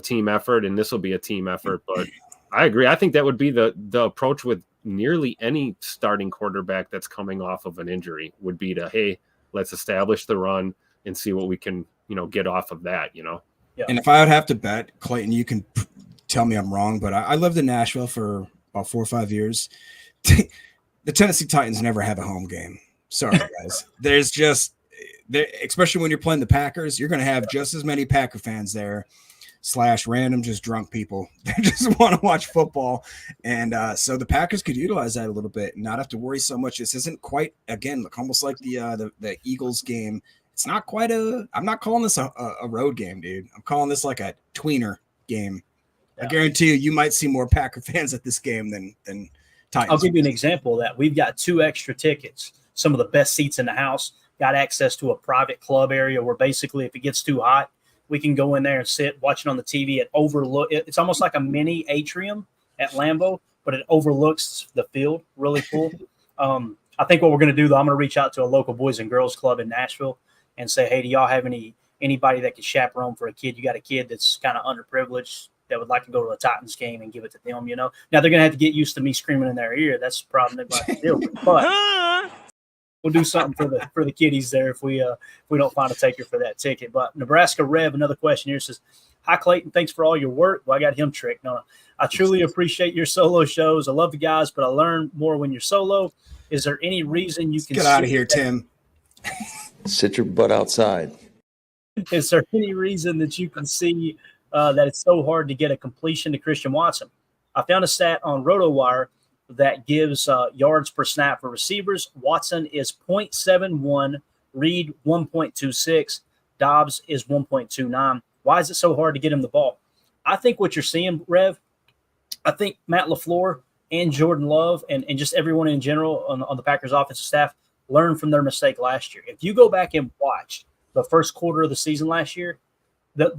team effort, and this will be a team effort. But I agree. I think that would be the approach with nearly any starting quarterback that's coming off of an injury would be to, hey, let's establish the run and see what we can, get off of that, Yeah. And if I would have to bet, Clayton, you can tell me I'm wrong, but I lived in Nashville for about 4 or 5 years. The Tennessee Titans never have a home game. Sorry, guys. There's just, especially when you're playing the Packers, you're going to have just as many Packer fans there / random just drunk people that just want to watch football. And so the Packers could utilize that a little bit and not have to worry so much. This isn't quite, again, almost like the Eagles game. It's not quite I'm not calling this a road game, dude. I'm calling this like a tweener game. Yeah. I guarantee you might see more Packer fans at this game than Titans. I'll give you an example of that. We've got 2 extra tickets, some of the best seats in the house, got access to a private club area where basically if it gets too hot, we can go in there and sit watching on the TV. It's almost like a mini atrium at Lambeau, but it overlooks the field. Really cool. I think what we're going to do, though, I'm going to reach out to a local Boys and Girls Club in Nashville and say, hey, do y'all have anybody that could chaperone for a kid? You got a kid that's kind of underprivileged that would like to go to a Titans game and give it to them, Now, they're going to have to get used to me screaming in their ear. That's the problem they're going to have to deal with. But we'll do something for the kiddies there if we don't find a taker for that ticket. But Nebraska Rev, another question here, says, hi, Clayton. Thanks for all your work. Well, I got him tricked. No, I truly appreciate your solo shows. I love the guys, but I learn more when you're solo. Is there any reason you can get out of here, Tim? Sit your butt outside. Is there any reason that you can see that it's so hard to get a completion to Christian Watson? I found a stat on RotoWire that gives yards per snap for receivers. Watson is 0.71, Reed 1.26, Dobbs is 1.29. Why is it so hard to get him the ball? I think what you're seeing, Rev, I think Matt LaFleur and Jordan Love and just everyone in general on the Packers offensive staff learned from their mistake last year. If you go back and watch the first quarter of the season last year,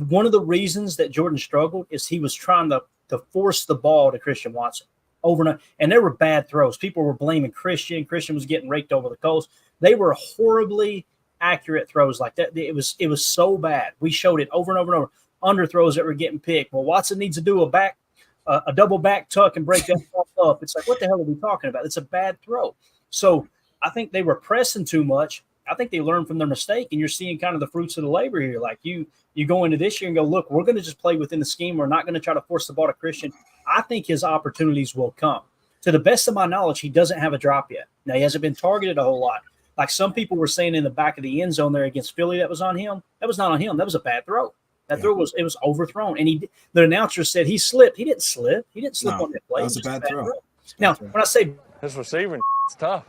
one of the reasons that Jordan struggled is he was trying to force the ball to Christian Watson over and over. And there were bad throws. People were blaming Christian. Christian was getting raked over the coals. They were horribly accurate throws like that. It was so bad. We showed it over and over and over. Underthrows that were getting picked. Well, Watson needs to do a double back tuck and break that ball up. It's like, what the hell are we talking about? It's a bad throw. So I think they were pressing too much. I think they learned from their mistake, and you're seeing kind of the fruits of the labor here. Like you go into this year and go, look, we're going to just play within the scheme. We're not going to try to force the ball to Christian. I think his opportunities will come. To the best of my knowledge, he doesn't have a drop yet. Now, he hasn't been targeted a whole lot. Like some people were saying in the back of the end zone there against Philly, that was on him. That was not on him. That was a bad throw. That throw was overthrown, and the announcer said he slipped. He didn't slip. He didn't slip on that play. That was a bad throw. Now, when I say his receiving, it's tough.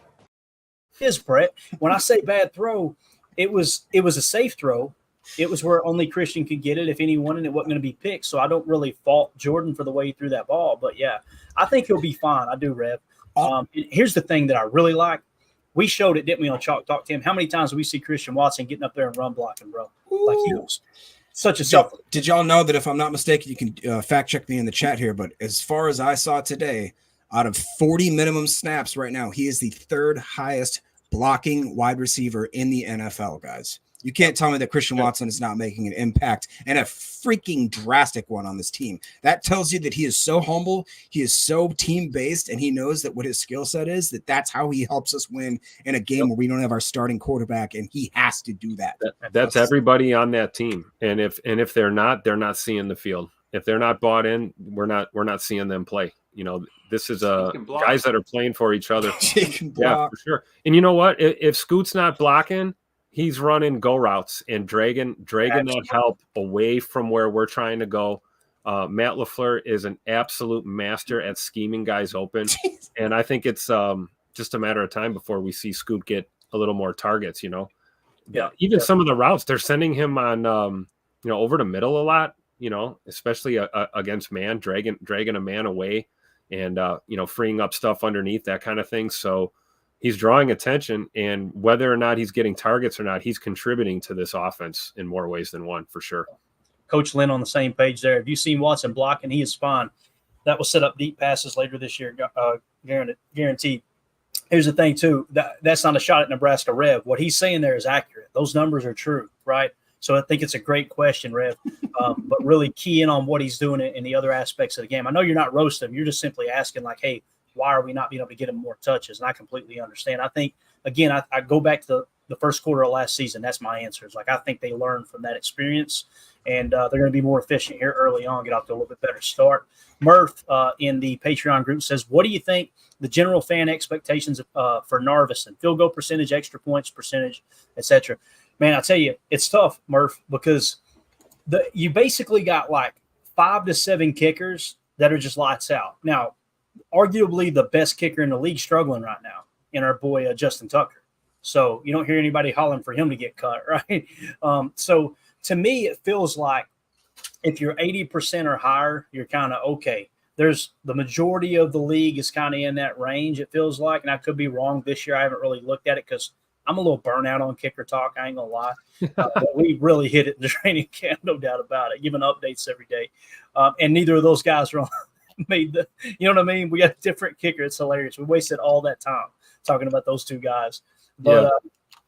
Brett. When I say bad throw, it was a safe throw. It was where only Christian could get it, if anyone, and it wasn't going to be picked. So I don't really fault Jordan for the way he threw that ball. But yeah, I think he'll be fine. I do, Rev. Here's the thing that I really like. We showed it, didn't we, on Chalk Talk, Tim? How many times do we see Christian Watson getting up there and run blocking, bro? Like he was such a Did y'all know that, if I'm not mistaken, you can fact check me in the chat here, but as far as I saw today, out of 40 minimum snaps right now, he is the third highest blocking wide receiver in the NFL, guys. You can't tell me that Christian Watson is not making an impact, and a freaking drastic one, on this team. That tells you that he is so humble, he is so team-based, and he knows that what his skill set is, that's how he helps us win in a game where we don't have our starting quarterback, and he has to do that. That's everybody on that team. And if they're not seeing the field. If they're not bought in, we're not seeing them play. You know, this is guys that are playing for each other. Yeah, for sure. And you know what? If Scoot's not blocking, he's running go routes and dragging that help away from where we're trying to go. Matt LaFleur is an absolute master at scheming guys open. And I think it's just a matter of time before we see Scoot get a little more targets, you know. Yeah. Even some of the routes, they're sending him on, over the middle a lot, you know, especially against man, dragging a man away and, freeing up stuff underneath, that kind of thing. So he's drawing attention, and whether or not he's getting targets or not, he's contributing to this offense in more ways than one, for sure. Coach Lynn on the same page there. Have you seen Watson blocking? He is fine. That will set up deep passes later this year, guaranteed. Here's the thing, too. That's not a shot at Nebraska, Rev. What he's saying there is accurate. Those numbers are true, right? So I think it's a great question, Rev, but really key in on what he's doing in the other aspects of the game. I know you're not roasting him. You're just simply asking, like, hey, why are we not being able to get him more touches? And I completely understand. I think, again, I go back to the first quarter of last season. That's my answer. It's like, I think they learned from that experience, and they're going to be more efficient here early on, get off to a little bit better start. Murph in the Patreon group says, what do you think the general fan expectations for Narveson? Field goal percentage, extra points percentage, etc. Man, I tell you, it's tough, Murph, because you basically got like 5 to 7 kickers that are just lights out. Now, arguably the best kicker in the league struggling right now in our boy Justin Tucker. So you don't hear anybody hollering for him to get cut, right? So to me, it feels like if you're 80% or higher, you're kind of okay. There's the majority of the league is kind of in that range, it feels like, and I could be wrong this year. I haven't really looked at it because I'm a little burnout on kicker talk. I ain't gonna lie. But we really hit it in the training camp, no doubt about it, giving updates every day. And neither of those guys are on made the, you know what I mean? We got a different kicker. It's hilarious. We wasted all that time talking about those two guys. But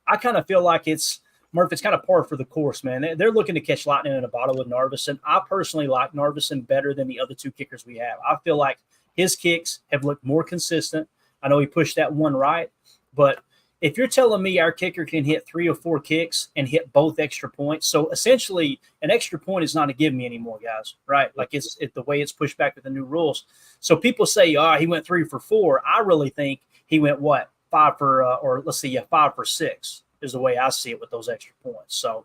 I kind of feel like it's kind of par for the course, man. They're looking to catch lightning in a bottle with Narveson. I personally like Narveson better than the other two kickers we have. I feel like his kicks have looked more consistent. I know he pushed that one right, but if you're telling me our kicker can hit 3 or 4 kicks and hit both extra points, so essentially an extra point is not a give me anymore, guys, right? Like it's the way it's pushed back with the new rules. So people say, he went 3 for 4. I really think he went 5 for 6 is the way I see it with those extra points. So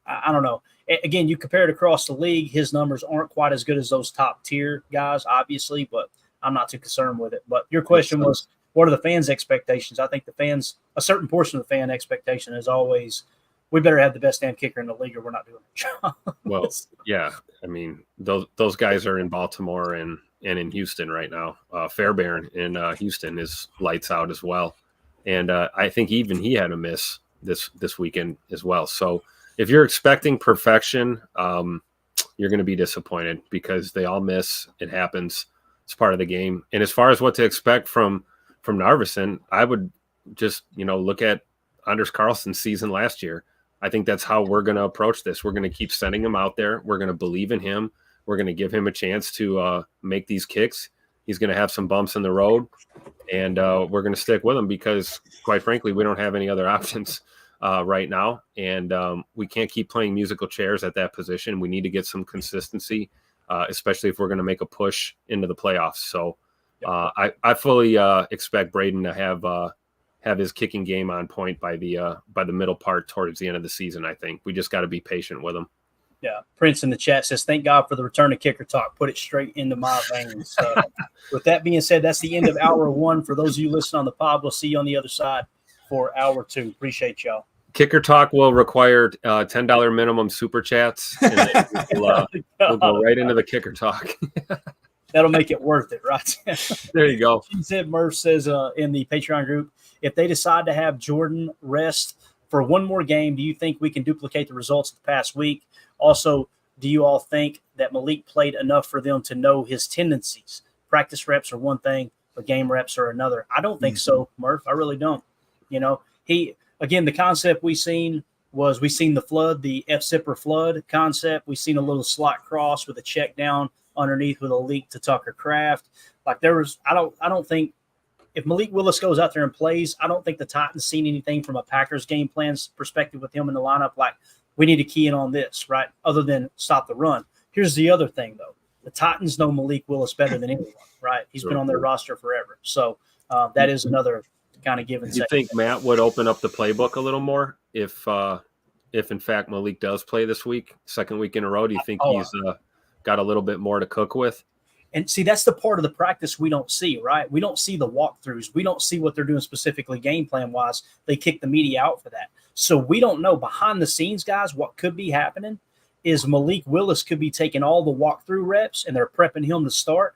I don't know. Again, you compare it across the league, his numbers aren't quite as good as those top tier guys, obviously, but I'm not too concerned with it. But your question was, what are the fans' expectations? I think a certain portion of the fan expectation is always, we better have the best damn kicker in the league or we're not doing it. Well, yeah. I mean, those guys are in Baltimore and in Houston right now. Fairbairn in Houston is lights out as well. And I think even he had a miss this weekend as well. So if you're expecting perfection, you're going to be disappointed because they all miss. It happens. It's part of the game. And as far as what to expect from Narveson, I would just, look at Anders Carlson's season last year. I think that's how we're going to approach this. We're going to keep sending him out there. We're going to believe in him. We're going to give him a chance to make these kicks. He's going to have some bumps in the road, and we're going to stick with him because, quite frankly, we don't have any other options right now, and we can't keep playing musical chairs at that position. We need to get some consistency, especially if we're going to make a push into the playoffs. So I fully expect Braden to have have his kicking game on point by the middle part towards the end of the season. I think we just got to be patient with him. Yeah, Prince in the chat says, "Thank God for the return of Kicker Talk. Put it straight into my veins." So, with that being said, that's the end of hour 1. For those of you listening on the pod, we'll see you on the other side for hour 2. Appreciate y'all. Kicker Talk will require $10 minimum super chats, and then we'll go right into the Kicker Talk. That'll make it worth it, right? There you go. Said Murph says in the Patreon group, if they decide to have Jordan rest for one more game, do you think we can duplicate the results of the past week? Also, do you all think that Malik played enough for them to know his tendencies? Practice reps are one thing, but game reps are another. I don't think so, Murph. I really don't. Again, the concept we seen the flood, the F-zipper flood concept. We seen a little slot cross with a check down underneath with a leak to Tucker Kraft. I don't think if Malik Willis goes out there and plays, I don't think the Titans seen anything from a Packers game plan's perspective with him in the lineup. Like, we need to key in on this, right? Other than stop the run. Here's the other thing, though. The Titans know Malik Willis better than anyone, right? He's been on their roster forever. So that is another kind of give and Do you take. think Matt would open up the playbook a little more if in fact Malik does play this week, second week in a row? Do you think he's got a little bit more to cook with? And see, that's the part of the practice we don't see, right? We don't see the walkthroughs. We don't see what they're doing specifically game plan wise. They kick the media out for that. So we don't know behind the scenes, guys, what could be happening is Malik Willis could be taking all the walkthrough reps and they're prepping him to start.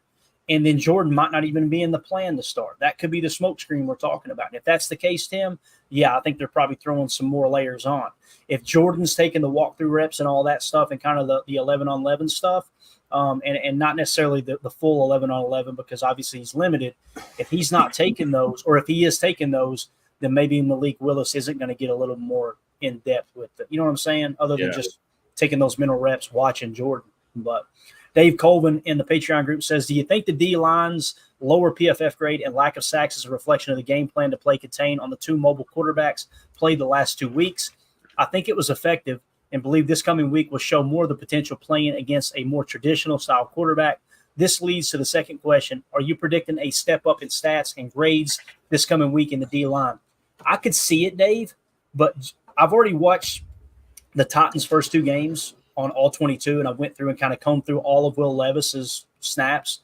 And then Jordan might not even be in the plan to start. That could be the smoke screen we're talking about. And if that's the case, Tim, yeah, I think they're probably throwing some more layers on. If Jordan's taking the walkthrough reps and all that stuff and kind of the 11-on-11 stuff, and not necessarily the full 11-on-11 because obviously he's limited. If he's not taking those, or if he is taking those, then maybe Malik Willis isn't going to get a little more in depth with it. You know what I'm saying? Other than just taking those mental reps, watching Jordan. But Dave Colvin in the Patreon group says, do you think the D-line's lower PFF grade and lack of sacks is a reflection of the game plan to play contain on the two mobile quarterbacks played the last 2 weeks? I think it was effective and believe this coming week will show more of the potential playing against a more traditional style quarterback. This leads to the second question. Are you predicting a step up in stats and grades this coming week in the D-line? I could see it, Dave, but I've already watched the Titans' first 2 games on all 22, and I went through and kind of combed through all of Will Levis's snaps.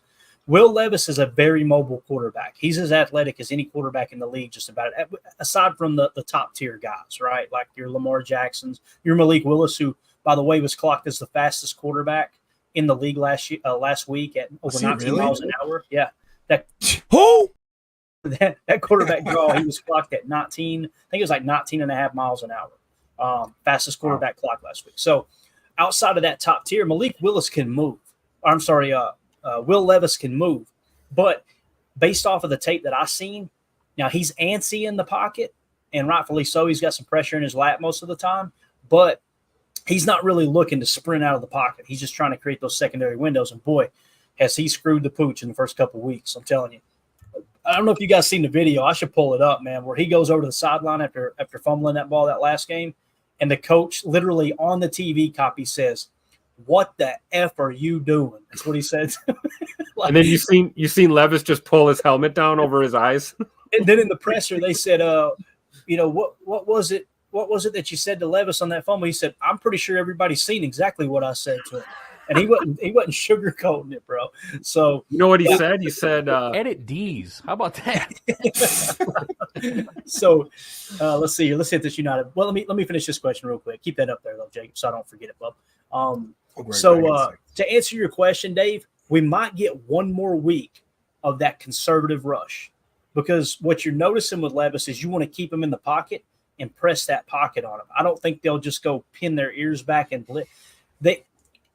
Will Levis is a very mobile quarterback. He's as athletic as any quarterback in the league, just about, aside from the top tier guys, right? Like your Lamar Jacksons, your Malik Willis, who, by the way, was clocked as the fastest quarterback in the league last week at over 19 miles an hour. Yeah. That quarterback draw, he was clocked at 19. I think it was like 19 and a half miles an hour. Fastest quarterback clock last week. So outside of that top tier, Malik Willis can move. Will Levis can move. But based off of the tape that I've seen, now he's antsy in the pocket, and rightfully so. He's got some pressure in his lap most of the time, but he's not really looking to sprint out of the pocket. He's just trying to create those secondary windows. And boy, has he screwed the pooch in the first couple of weeks. I'm telling you. I don't know if you guys seen the video. I should pull it up, man, where he goes over to the sideline after fumbling that ball that last game, and the coach literally on the TV copy says, "What the F are you doing?" That's what he said. And then you seen Levis just pull his helmet down over his eyes. And then in the presser, they said, what was it? What was it that you said to Levis on that fumble? He said, "I'm pretty sure everybody's seen exactly what I said to him." And he wasn't sugarcoating it, bro. So you know what he said? He said, "Edit D's." How about that? So let's see here. Let's hit this United. Well, let me finish this question real quick. Keep that up there, though, Jacob, so I don't forget it, bub. To answer your question, Dave, we might get one more week of that conservative rush, because what you're noticing with Levis is you want to keep him in the pocket and press that pocket on him. I don't think they'll just go pin their ears back and blitz.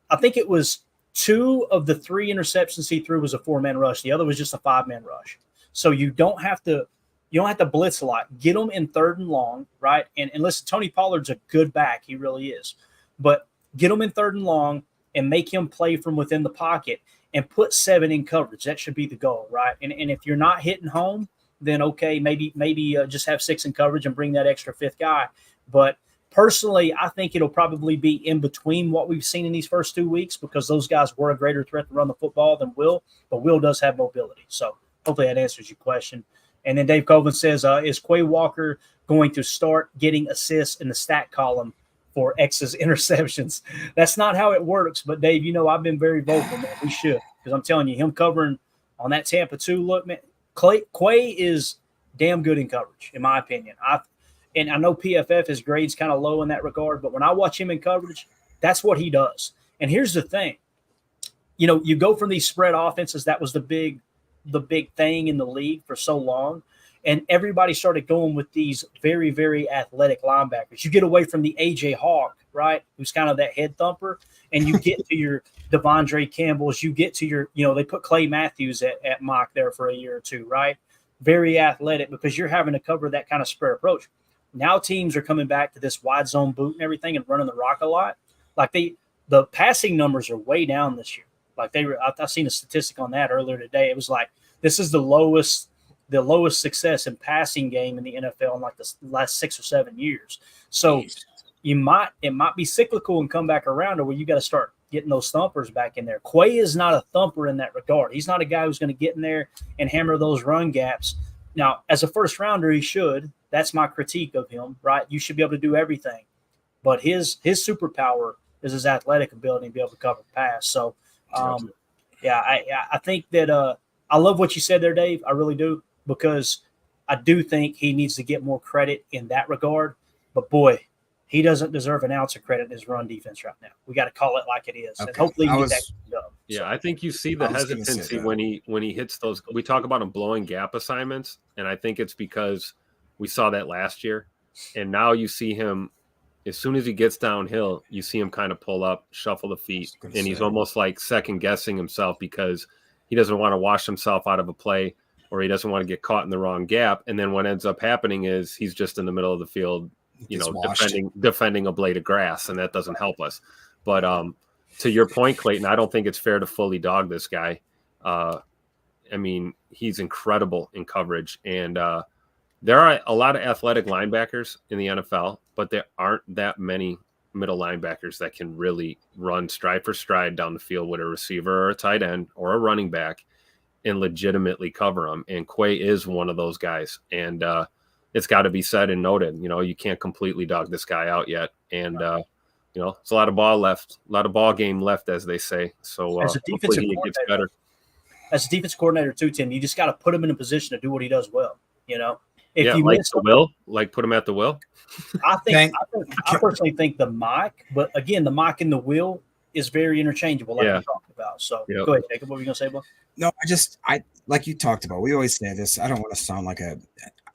I think it was 2 of the 3 interceptions he threw was a 4-man rush. The other was just a 5-man rush. So you don't have to blitz a lot. Get them in 3rd and long, right? And listen, Tony Pollard's a good back. He really is. But get them in 3rd and long and make him play from within the pocket and put 7 in coverage. That should be the goal, right? And if you're not hitting home, then okay, maybe just have 6 in coverage and bring that extra 5th guy. But personally, I think it'll probably be in between what we've seen in these first 2 weeks, because those guys were a greater threat to run the football than Will, but Will does have mobility. So hopefully that answers your question. And then Dave Copeland says, is Quay Walker going to start getting assists in the stat column for X's interceptions? That's not how it works. But Dave, I've been very vocal, man. We should, because I'm telling you, him covering on that Tampa 2 look, man, Quay is damn good in coverage, in my opinion. And I know PFF, his grade's kind of low in that regard, but when I watch him in coverage, that's what he does. And here's the thing. You go from these spread offenses, that was the big thing in the league for so long. And everybody started going with these very, very athletic linebackers. You get away from the A.J. Hawk, right, who's kind of that head thumper, and you get to your Devondre Campbells. You get to your, they put Clay Matthews at mock there for a year or two, right? Very athletic because you're having to cover that kind of spread approach. Now teams are coming back to this wide zone boot and everything and running the rock a lot. Like the passing numbers are way down this year. Like I've seen a statistic on that earlier today. It was like this is the lowest success in passing game in the NFL in like the last 6 or 7 years. So it might be cyclical and come back around, or where you got to start getting those thumpers back in there. Quay is not a thumper in that regard. He's not a guy who's going to get in there and hammer those run gaps. Now, as a first rounder, he should. That's my critique of him, right? You should be able to do everything. But his superpower is his athletic ability to be able to cover the pass. So, I think that I love what you said there, Dave. I really do, because I do think he needs to get more credit in that regard. But, boy, he doesn't deserve an ounce of credit in his run defense right now. We got to call it like it is. Okay. And hopefully you get that done. Yeah, so, I think you see the hesitancy when he hits those. We talk about him blowing gap assignments, and I think it's because we saw that last year. And now you see him, as soon as he gets downhill, you see him kind of pull up, shuffle the feet, and he's almost like second-guessing himself because he doesn't want to wash himself out of a play, or he doesn't want to get caught in the wrong gap. And then what ends up happening is he's just in the middle of the field, defending a blade of grass, and that doesn't help us. But to your point, Clayton, I don't think it's fair to fully dog this guy. I mean, he's incredible in coverage, and there are a lot of athletic linebackers in the NFL, but there aren't that many middle linebackers that can really run stride for stride down the field with a receiver or a tight end or a running back and legitimately cover them. And Quay is one of those guys. And it's got to be said and noted, you can't completely dog this guy out yet. And, it's a lot of ball game left, as they say. So as a defensive hopefully he gets better. As a defense coordinator too, Tim, you just got to put him in a position to do what he does well, If you like the will, like put him at the will. I personally think the mic, but again, the mic and the will is very interchangeable, like we talked about. So Go ahead, Jacob. What were you gonna say, Bob? No, I like you talked about. We always say this. I don't want to sound like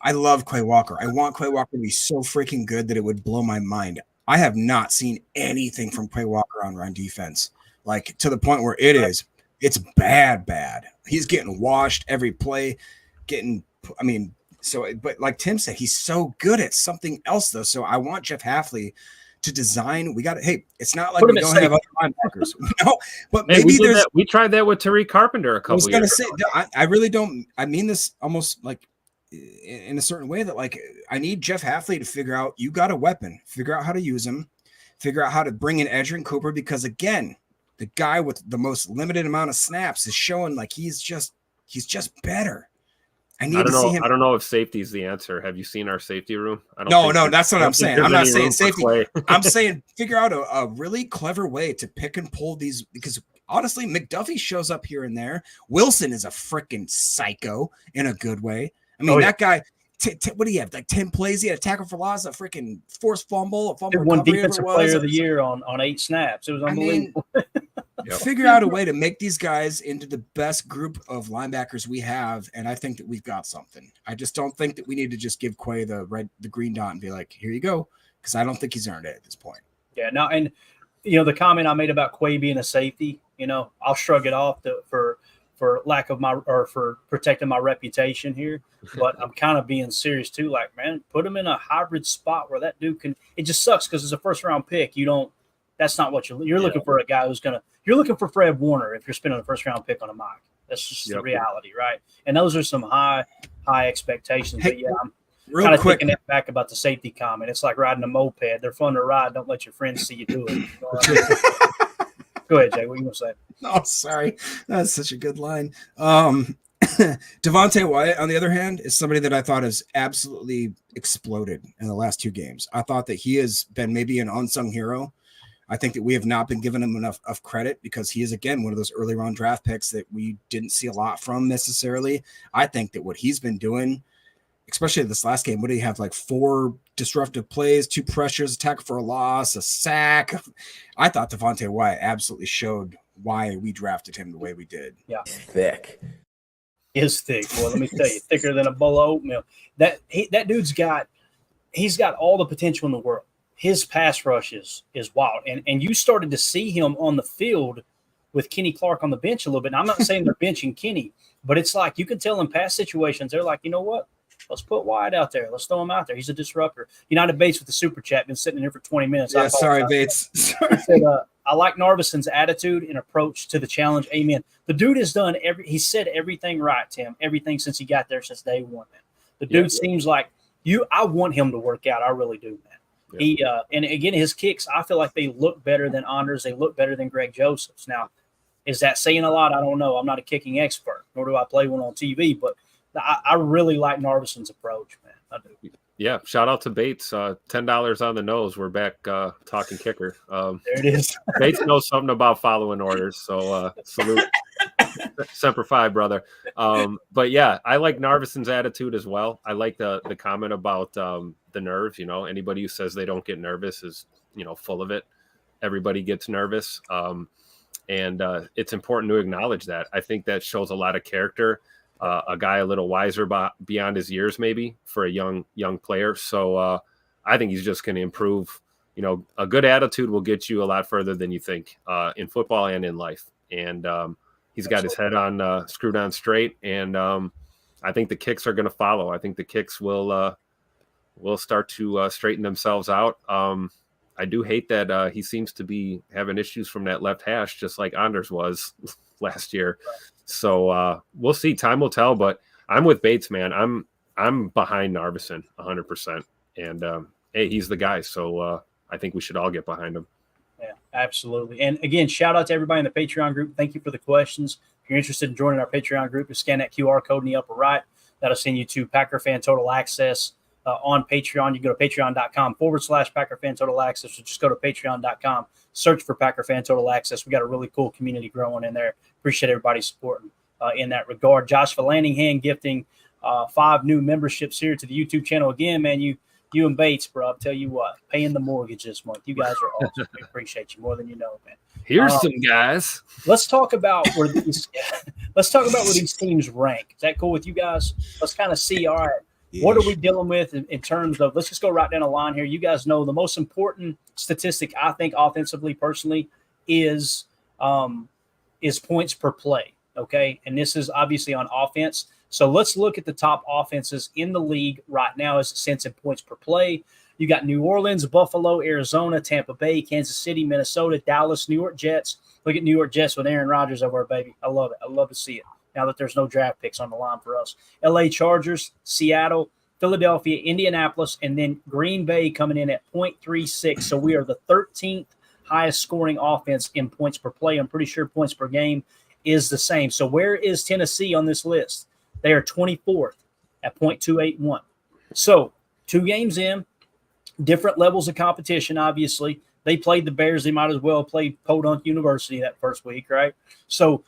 I love Quay Walker. I want Quay Walker to be so freaking good that it would blow my mind. I have not seen anything from Quay Walker on run defense, like to the point where it's bad. He's getting washed every play, So, but like Tim said, he's so good at something else, though. So I want Jeff Hafley to design. It's not like we don't have other linebackers. No, but maybe we tried that with Tariq Carpenter a couple years ago. I was going to say, I really don't. I mean this almost like in a certain way that like I need Jeff Hafley to figure out you got a weapon, figure out how to use him, figure out how to bring in Edgerrin Cooper, because again, the guy with the most limited amount of snaps is showing like he's just better. I don't know if safety is the answer. Have you seen our safety room? No, that's what I'm saying. I'm not saying safety. I'm saying figure out a really clever way to pick and pull these, because honestly, McDuffie shows up here and there. Wilson is a freaking psycho in a good way. I mean, that guy, what do you have? Like 10 plays? He had a tackle for loss, a freaking forced fumble, a fumble recovery. One defensive player of the year on 8 snaps. It was unbelievable. Figure out a way to make these guys into the best group of linebackers we have, and I think that we've got something. I just don't think that we need to just give Quay the green dot and be like, here you go, because I don't think he's earned it at this point. Yeah, no, and the comment I made about Quay being a safety, I'll shrug it off for lack of for protecting my reputation here, but I'm kind of being serious too. Like, man, put him in a hybrid spot where that dude can. It just sucks because it's a first round pick. That's not what you're looking for. A guy who's you're looking for Fred Warner if you're spending a first round pick on a mic. That's just the reality, right? And those are some high expectations. Hey, but I'm kind of taking it back about the safety comment. It's like riding a moped. They're fun to ride. Don't let your friends see you do it. Go ahead, Jay. What are you gonna say? Oh, sorry. That's such a good line. Devontae Wyatt, on the other hand, is somebody that I thought has absolutely exploded in the last 2 games. I thought that he has been maybe an unsung hero. I think that we have not been giving him enough of credit because he is, again, one of those early round draft picks that we didn't see a lot from necessarily. I think that what he's been doing, especially this last game, what did he have? Like 4 disruptive plays, 2 pressures, attack for a loss, a sack. I thought Devontae Wyatt absolutely showed why we drafted him the way we did. Yeah. Thick. Is thick, boy. Let me tell you, thicker than a bowl of oatmeal. That dude's got all the potential in the world. His pass rush is wild. And you started to see him on the field with Kenny Clark on the bench a little bit. And I'm not saying they're benching Kenny, but it's like you can tell in past situations, they're like, you know what? Let's put Wyatt out there. Let's throw him out there. He's a disruptor. United Bates with the super chat, been sitting in here for 20 minutes. Yeah, sorry, Bates. He said, I like Narvison's attitude and approach to the challenge. Amen. The dude has done he said everything right, Tim. Everything since he got there since day one, man. The dude seems like I want him to work out. I really do, man. Yeah. And again, his kicks, I feel like they look better than Anders. They look better than Greg Joseph's. Now, is that saying a lot? I don't know. I'm not a kicking expert, nor do I play one on TV, but I really like Narvison's approach, man. I do. Yeah, shout out to Bates. $10 on the nose. We're back talking kicker. There it is. Bates knows something about following orders, so salute. Semper Fi, brother. But yeah, I like Narvison's attitude as well. I like the comment about the nerves. You know, anybody who says they don't get nervous is, you know, full of it. Everybody gets nervous, and it's important to acknowledge that. I think that shows a lot of character. A guy a little wiser beyond his years, maybe, for a young player. So I think he's just going to improve. You know, a good attitude will get you a lot further than you think in football and in life. And he's got his head on screwed on straight. And I think the kicks are going to follow. I think the kicks will start to straighten themselves out. I do hate that he seems to be having issues from that left hash, just like Anders was last year. So we'll see. Time will tell. But I'm with Bates, man. I'm behind Narvison 100%. And hey, he's the guy. So I think we should all get behind him. Yeah, absolutely. And again, shout out to everybody in the Patreon group. Thank you for the questions. If you're interested in joining our Patreon group, just scan that QR code in the upper right. That'll send you to Packer Fan Total Access on Patreon. You can go to patreon.com/Packer Fan Total Access, or just go to patreon.com, search for Packer Fan Total Access. We got a really cool community growing in there. Appreciate everybody supporting in that regard. Josh Vallandigham gifting 5 new memberships here to the YouTube channel. Again, man, you and Bates, bro, I'll tell you what, paying the mortgage this month. You guys are awesome. We appreciate you more than you know, man. Here's some guys. Let's talk about where these teams rank. Is that cool with you guys? Let's kind of see, all right, what are we dealing with in terms of, let's just go right down the line here. You guys know the most important statistic, I think, offensively, personally, is points per play, okay? And this is obviously on offense. So let's look at the top offenses in the league right now as it stands in points per play. You got New Orleans, Buffalo, Arizona, Tampa Bay, Kansas City, Minnesota, Dallas, New York Jets. Look at New York Jets with Aaron Rodgers over, baby. I love it. I love to see it now that there's no draft picks on the line for us. LA Chargers, Seattle, Philadelphia, Indianapolis, and then Green Bay coming in at 0.36. So we are the 13th highest scoring offense in points per play. I'm pretty sure points per game is the same. So where is Tennessee on this list? They are 24th at 0.281. So 2 games in, different levels of competition, obviously. They played the Bears. They might as well play Podunk University that first week, right? So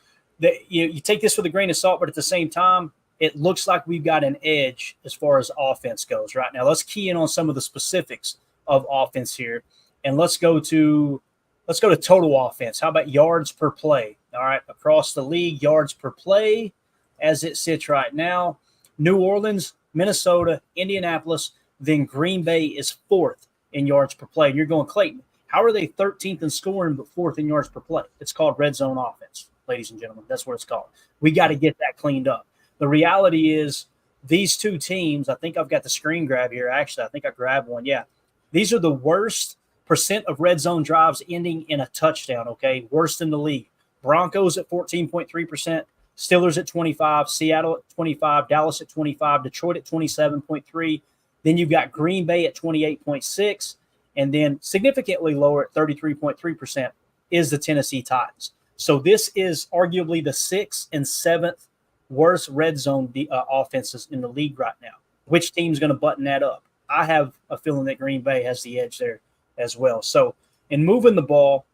you take this with a grain of salt, but at the same time, it looks like we've got an edge as far as offense goes right now. Let's key in on some of the specifics of offense here, and let's go to total offense. How about yards per play? All right, across the league, yards per play as it sits right now. New Orleans, Minnesota, Indianapolis, then Green Bay is 4th in yards per play. And you're going, Clayton, how are they 13th in scoring but 4th in yards per play? It's called red zone offense, ladies and gentlemen. That's what it's called. We got to get that cleaned up. The reality is these 2 teams, I think I've got the screen grab here. Actually, I think I grabbed one. Yeah. These are the worst percent of red zone drives ending in a touchdown, okay? Worst in the league. Broncos at 14.3%. Steelers at 25, Seattle at 25, Dallas at 25, Detroit at 27.3. Then you've got Green Bay at 28.6, and then significantly lower at 33.3% is the Tennessee Titans. So this is arguably the 6th and 7th worst red zone offenses in the league right now. Which team's going to button that up? I have a feeling that Green Bay has the edge there as well. So in moving the ball,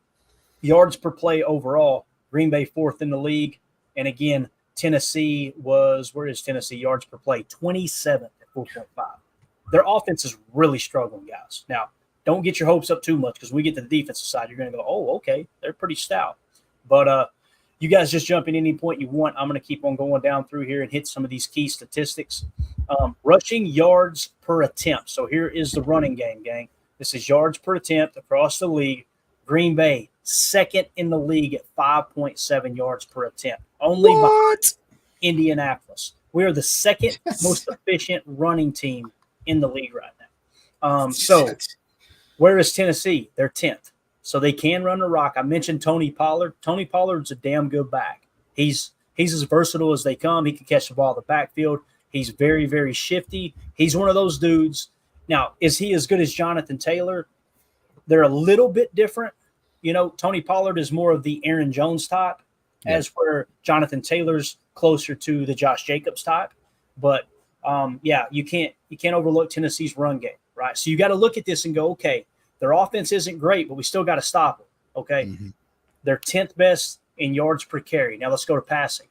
yards per play overall, Green Bay 4th in the league. And again, Tennessee was, where is Tennessee yards per play? 27th at 4.5. Their offense is really struggling, guys. Now, don't get your hopes up too much because we get to the defensive side. You're going to go, oh, okay, they're pretty stout. But you guys just jump in any point you want. I'm going to keep on going down through here and hit some of these key statistics. Rushing yards per attempt. So here is the running game, gang. This is yards per attempt across the league. Green Bay, 2nd in the league at 5.7 yards per attempt. Only behind Indianapolis. We are the 2nd most efficient running team in the league right now. So where is Tennessee? They're 10th. So they can run the rock. I mentioned Tony Pollard. Tony Pollard's a damn good back. He's as versatile as they come. He can catch the ball in the backfield. He's very, very shifty. He's one of those dudes. Now, is he as good as Jonathan Taylor? They're a little bit different. You know, Tony Pollard is more of the Aaron Jones type, as where Jonathan Taylor's closer to the Josh Jacobs type. But you can't overlook Tennessee's run game, right? So you got to look at this and go, okay, their offense isn't great, but we still got to stop them. Okay, they're 10th best in yards per carry. Now let's go to passing.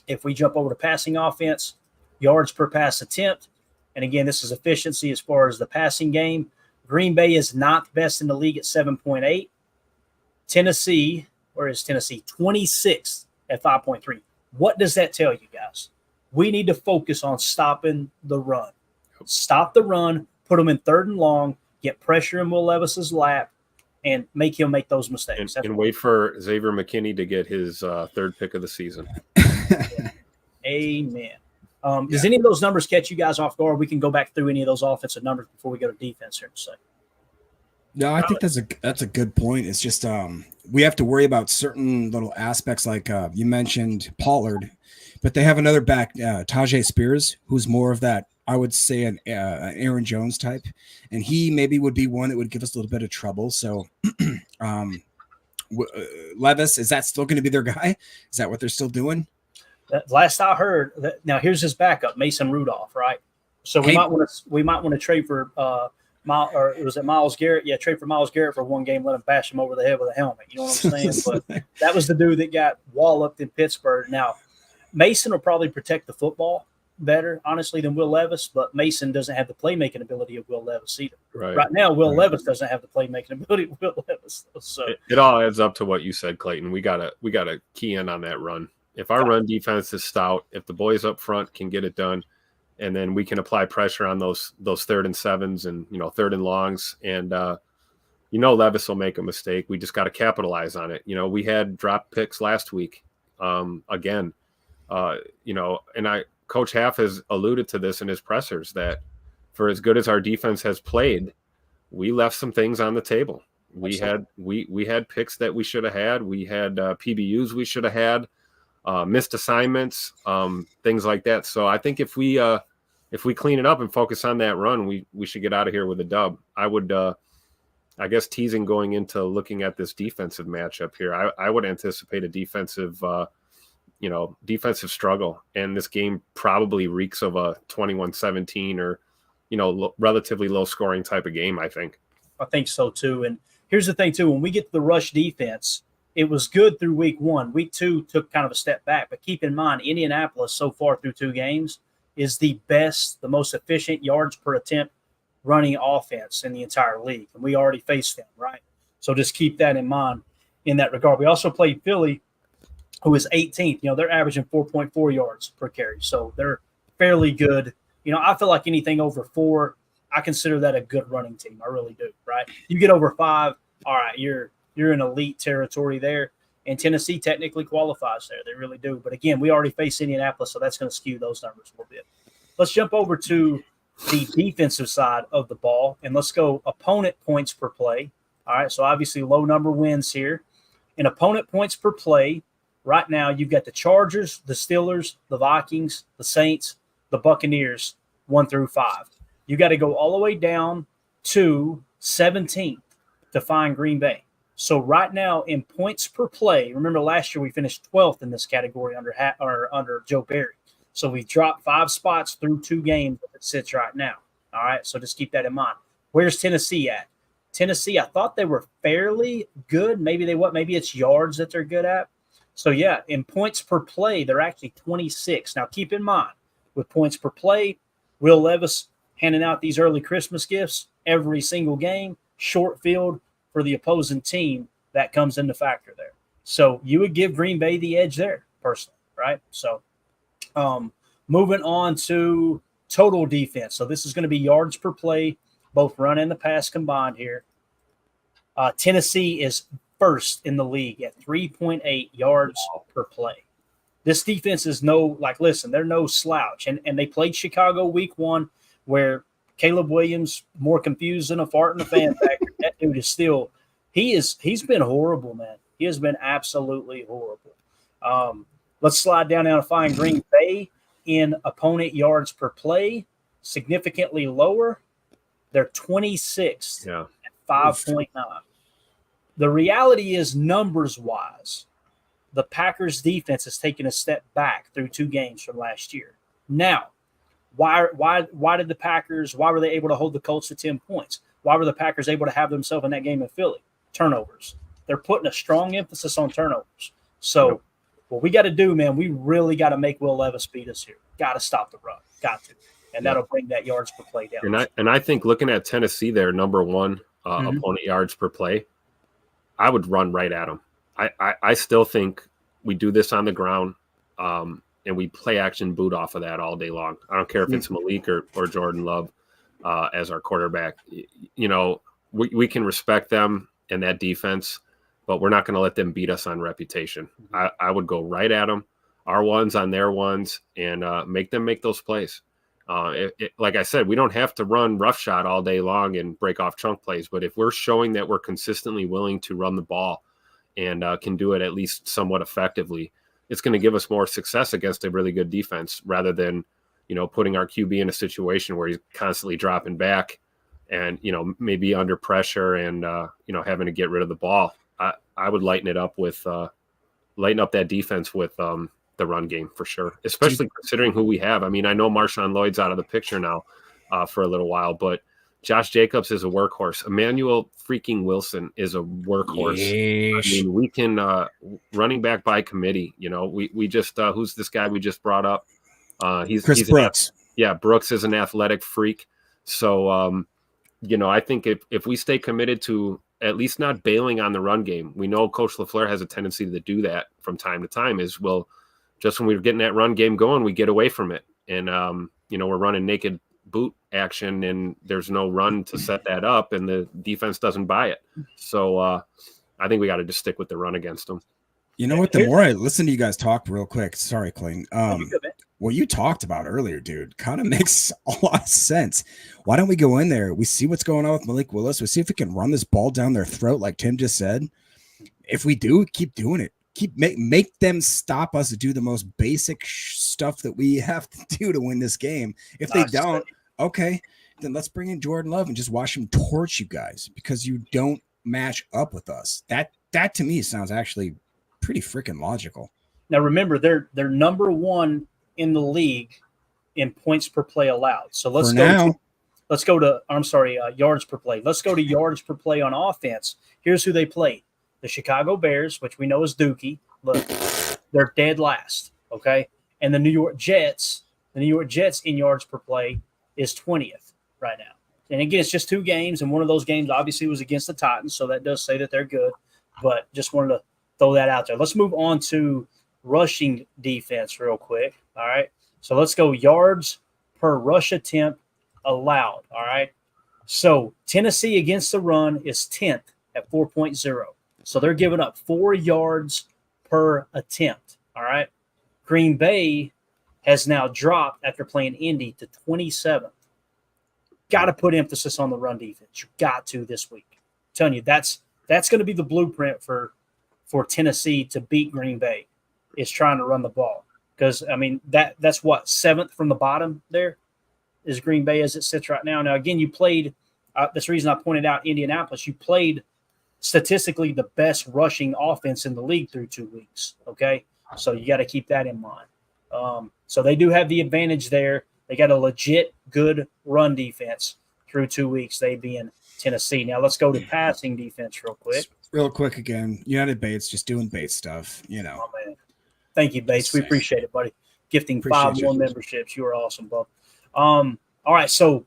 If we jump over to passing offense, yards per pass attempt, and again, this is efficiency as far as the passing game. Green Bay is 9th best in the league at 7.8. Tennessee, where is Tennessee? 26th at 5.3. What does that tell you guys? We need to focus on stopping the run. Stop the run, put them in 3rd and long, get pressure in Will Levis's lap, and make him make those mistakes. And wait for Xavier McKinney to get his 3rd pick of the season. Amen. Does any of those numbers catch you guys off guard? We can go back through any of those offensive numbers before we go to defense here in a second. No, I think that's a good point. It's just we have to worry about certain little aspects, like you mentioned Pollard, but they have another back, Tajay Spears, who's more of that, I would say, an Aaron Jones type, and he maybe would be one that would give us a little bit of trouble. So, Levis, is that still going to be their guy? Is that what they're still doing? Last I heard, now here's his backup, Mason Rudolph, right? So we might want to trade for Myles Garrett? Yeah, trade for Myles Garrett for one game, let him bash him over the head with a helmet. You know what I'm saying? But that was the dude that got walloped in Pittsburgh. Now, Mason will probably protect the football better, honestly, than Will Levis, but Mason doesn't have the playmaking ability of Will Levis either. Right now, Will Levis doesn't have the playmaking ability of Will Levis. So it all adds up to what you said, Clayton. We gotta key in on that run. If our run defense is stout, if the boys up front can get it done, and then we can apply pressure on those 3rd and 7s and 3rd and longs, and Levis will make a mistake. We just got to capitalize on it. We had drop picks last week again. Coach Half has alluded to this in his pressers that for as good as our defense has played, we left some things on the table. We had picks that we should have had. We had PBUs we should have had. Missed assignments, things like that. So I think if we clean it up and focus on that run, we should get out of here with a dub. I would, I guess, teasing going into looking at this defensive matchup here, I would anticipate a defensive struggle, and this game probably reeks of a 21-17 or relatively low scoring type of game. I think so too. And here's the thing too: when we get to the rush defense, it was good through week 1. Week 2 took kind of a step back, but keep in mind, Indianapolis so far through 2 games is the most efficient yards per attempt running offense in the entire league. And we already faced them, right? So just keep that in mind in that regard. We also played Philly, who is 18th. They're averaging 4.4 yards per carry. So they're fairly good. I feel like anything over 4, I consider that a good running team. I really do, right? You get over 5, all right, you're in elite territory there. And Tennessee technically qualifies there. They really do. But again, we already faced Indianapolis, so that's going to skew those numbers a little bit. Let's jump over to the defensive side of the ball, and let's go opponent points per play. All right, so obviously low number wins here. In opponent points per play, right now you've got the Chargers, the Steelers, the Vikings, the Saints, the Buccaneers, 1 through 5. You got to go all the way down to 17th to find Green Bay. So right now in points per play, remember last year we finished 12th in this category under Joe Barry. So we dropped 5 spots through 2 games as it sits right now. All right, so just keep that in mind. Where's Tennessee at? Tennessee, I thought they were fairly good. Maybe it's yards that they're good at. So yeah, in points per play, they're actually 26. Now keep in mind, with points per play, Will Levis handing out these early Christmas gifts every single game, short field for the opposing team, that comes into factor there. So you would give Green Bay the edge there, personally, right? So moving on to total defense. So this is going to be yards per play, both run and the pass combined here. Tennessee is first in the league at 3.8 yards per play. This defense is they're no slouch. And they played Chicago week 1 where Caleb Williams, more confused than a fart in a fan factory. That dude is still – he's been horrible, man. He has been absolutely horrible. Let's slide down and find Green Bay in opponent yards per play, significantly lower. They're 26th at 5.9. The reality is, numbers-wise, the Packers' defense has taken a step back through 2 games from last year. Now, why did the Packers – why were they able to hold the Colts to 10 points? Why were the Packers able to have themselves in that game in Philly? Turnovers. They're putting a strong emphasis on turnovers. So what we got to do, man, we really got to make Will Levis beat us here. Got to stop the run. Got to. And that'll bring that yards per play down. And I think looking at Tennessee, their number 1 opponent yards per play, I would run right at them. I still think we do this on the ground, and we play action boot off of that all day long. I don't care if it's Malik or Jordan Love as our quarterback. You know, we can respect them and that defense, but we're not going to let them beat us on reputation. I would go right at them, our ones on their ones, and make them make those plays. Like I said, we don't have to run roughshod all day long and break off chunk plays, but if we're showing that we're consistently willing to run the ball and can do it at least somewhat effectively, it's going to give us more success against a really good defense rather than, putting our QB in a situation where he's constantly dropping back and, maybe under pressure and, having to get rid of the ball. I would lighten up that defense with the run game for sure, especially considering who we have. I mean, I know Marshawn Lloyd's out of the picture now for a little while, but Josh Jacobs is a workhorse. Emmanuel freaking Wilson is a workhorse. Yeesh. I mean, we can running back by committee. We just who's this guy we just brought up? He's Brooks. Brooks is an athletic freak. So I think if we stay committed to at least not bailing on the run game, we know Coach LaFleur has a tendency to do that from time to time. Just when we were getting that run game going, we get away from it, and we're running naked boot action, and there's no run to set that up, and the defense doesn't buy it. So I think we got to just stick with the run against them. You know what? The more I listen to you guys talk, real quick, sorry, Clayton. What you talked about earlier, dude, kind of makes a lot of sense. Why don't we go in there? We see what's going on with Malik Willis. We see if we can run this ball down their throat, like Tim just said. If we do, keep doing it. Make them stop us to do the most basic stuff that we have to do to win this game. If they don't, okay, then let's bring in Jordan Love and just watch him torch you guys because you don't match up with us. That to me sounds actually pretty freaking logical. Now remember, they're number 1 in the league in points per play allowed. So let's go to yards per play. Let's go to yards per play on offense. Here's who they played. The Chicago Bears, which we know is Dookie. Look, they're dead last, okay? And the New York Jets in yards per play is 20th right now. And again, it's just 2 games, and one of those games obviously was against the Titans, so that does say that they're good. But just wanted to throw that out there. Let's move on to rushing defense real quick, all right? So let's go yards per rush attempt allowed, all right? So Tennessee against the run is 10th at 4.0. So they're giving up 4 yards per attempt, all right? Green Bay has now dropped after playing Indy to 27th. Got to put emphasis on the run defense. You got to this week. I'm telling you, that's going to be the blueprint for Tennessee to beat Green Bay is trying to run the ball. Because, I mean, that's what, 7th from the bottom there is Green Bay as it sits right now. Now, again, you played that's the reason I pointed out Indianapolis. You played statistically the best rushing offense in the league through 2 weeks. Okay. So you got to keep that in mind. So they do have the advantage there. They got a legit good run defense through 2 weeks, they being Tennessee. Now let's go to passing defense real quick. Real quick again. United Bates just doing Bates stuff, you know. Oh, man. Thank you, Bates. We appreciate it, buddy. Gifting Appreciate 5 more you. memberships. You are awesome, bub. All right, so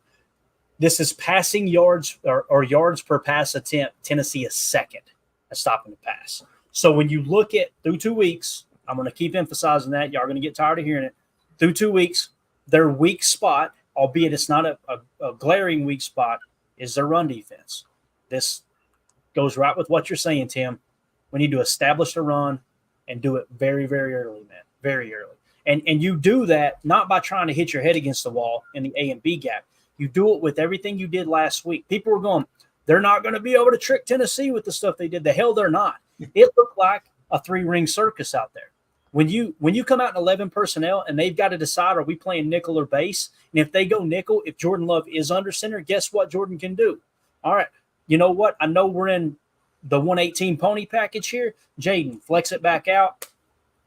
this is passing yards or yards per pass attempt. Tennessee is second at stopping the pass. So when you look at through 2 weeks, I'm going to keep emphasizing that. Y'all are going to get tired of hearing it. Through 2 weeks, their weak spot, albeit it's not a glaring weak spot, is their run defense. This goes right with what you're saying, Tim. We need to establish the run and do it very, very early, man. Very early. And you do that not by trying to hit your head against the wall in the A and B gap. You do it with everything you did last week. People were going, they're not going to be able to trick Tennessee with the stuff they did. The hell they're not. It looked like a 3-ring circus out there. When you come out in 11 personnel and they've got to decide, are we playing nickel or base? And if they go nickel, if Jordan Love is under center, guess what Jordan can do? All right, you know what? I know we're in the 118 pony package here. Jaden, flex it back out.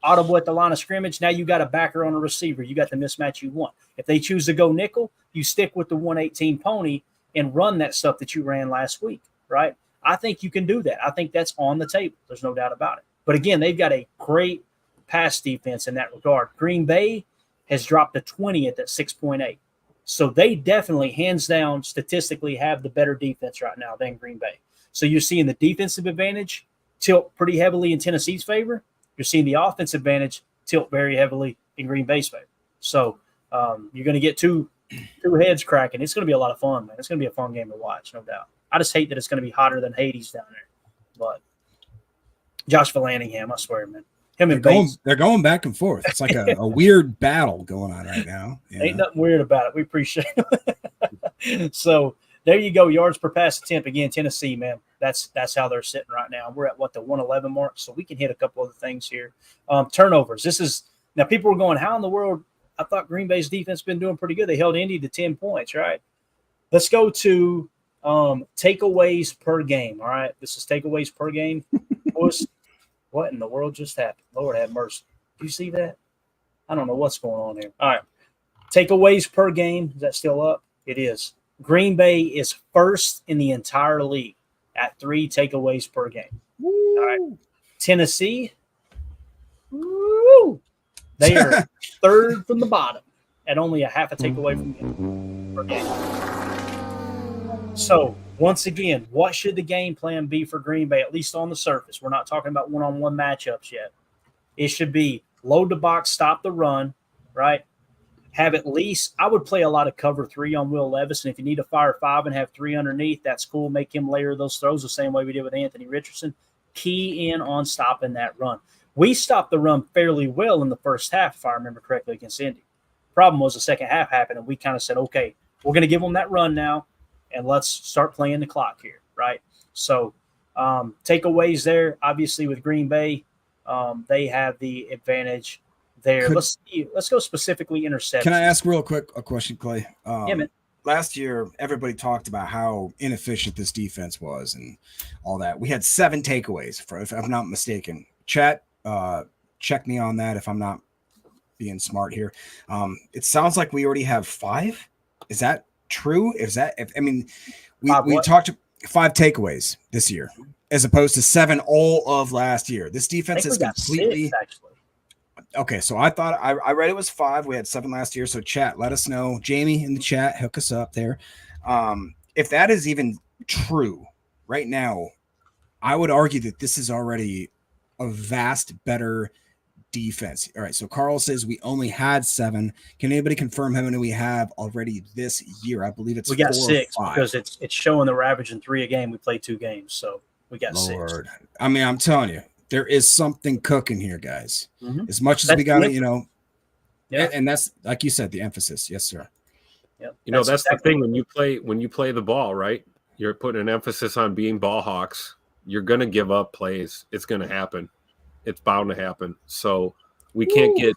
Audible at the line of scrimmage. Now you got a backer on a receiver. You got the mismatch you want. If they choose to go nickel, you stick with the 118 pony and run that stuff that you ran last week, right? I think you can do that. I think that's on the table. There's no doubt about it. But again, they've got a great pass defense in that regard. Green Bay has dropped to 20th at 6.8. So they definitely, hands down, statistically have the better defense right now than Green Bay. So you're seeing the defensive advantage tilt pretty heavily in Tennessee's favor. You're seeing the offensive advantage tilt very heavily in Green Bay's favor. So you're going to get two heads cracking. It's going to be a lot of fun, man. It's going to be a fun game to watch, no doubt. I just hate that it's going to be hotter than Hades down there. But Josh Vallandigham, I swear, man. Him and Bates. They're going back and forth. It's like a weird battle going on right now. Ain't nothing weird about it. We appreciate it. So there you go. Yards per pass attempt. Again, Tennessee, man. That's how they're sitting right now. We're at, the 111 mark, so we can hit a couple other things here. Turnovers. Now people were going, how in the world? I thought Green Bay's defense been doing pretty good. They held Indy to 10 points, right? Let's go to takeaways per game, all right? This is takeaways per game. What in the world just happened? Lord have mercy. Do you see that? I don't know what's going on here. All right. Takeaways per game. Is that still up? It is. Green Bay is first in the entire league at 3 takeaways per game. Woo. All right. Tennessee, woo, they are third from the bottom at only a half a takeaway per game. So, once again, what should the game plan be for Green Bay, at least on the surface? We're not talking about one-on-one matchups yet. It should be load the box, stop the run, right? Have at least – I would play a lot of cover 3 on Will Levis, and if you need to fire 5 and have 3 underneath, that's cool. Make him layer those throws the same way we did with Anthony Richardson. Key in on stopping that run. We stopped the run fairly well in the first half, if I remember correctly, against Indy. Problem was the second half happened, and we kind of said, okay, we're going to give them that run now, and let's start playing the clock here, right? So takeaways there, obviously with Green Bay, they have the advantage there. Let's go specifically interceptions. Can I ask real quick a question, Clay? Yeah, man. Last year, everybody talked about how inefficient this defense was and all that. We had 7 takeaways, if I'm not mistaken. Chat, check me on that if I'm not being smart here. It sounds like we already have 5. Is that true? We talked 5 takeaways this year as opposed to 7 all of last year. This defense is completely 6, actually. Okay, so I thought I read it was 5. We had 7 last year. So chat, let us know. Jamie in the chat, hook us up there. If that is even true right now, I would argue that this is already a vast better defense. All right, so Carl says we only had 7. Can anybody confirm how many we have already this year? I believe it's we got 4 6 or 5. because it's showing that we're averaging 3 a game. We played 2 games, so we got 6. I mean, I'm telling you, there is something cooking here, guys. Mm-hmm. As much as we got it, yeah. And that's like you said, the emphasis. Yes, sir. Yep. That's exactly the thing when you play the ball, right? You're putting an emphasis on being ball hawks. You're going to give up plays. It's going to happen. It's bound to happen. So we can't get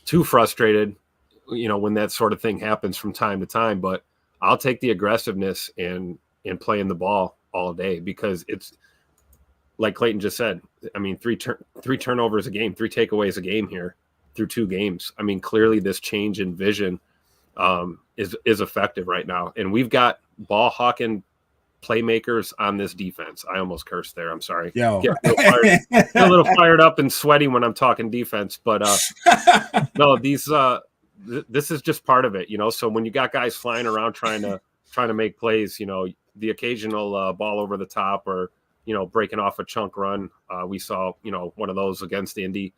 too frustrated, when that sort of thing happens from time to time. But I'll take the aggressiveness and playing the ball all day because like Clayton just said, I mean, three turnovers a game, 3 takeaways a game here through 2 games. I mean, clearly this change in vision is effective right now. And we've got ball hawking playmakers on this defense. I almost cursed there. I'm sorry. Get a little fired up and sweaty when I'm talking defense, but no, this is just part of it, you know. So when you got guys flying around trying to make plays, you know, the occasional ball over the top or, you know, breaking off a chunk run. We saw, you know, one of those against Indy.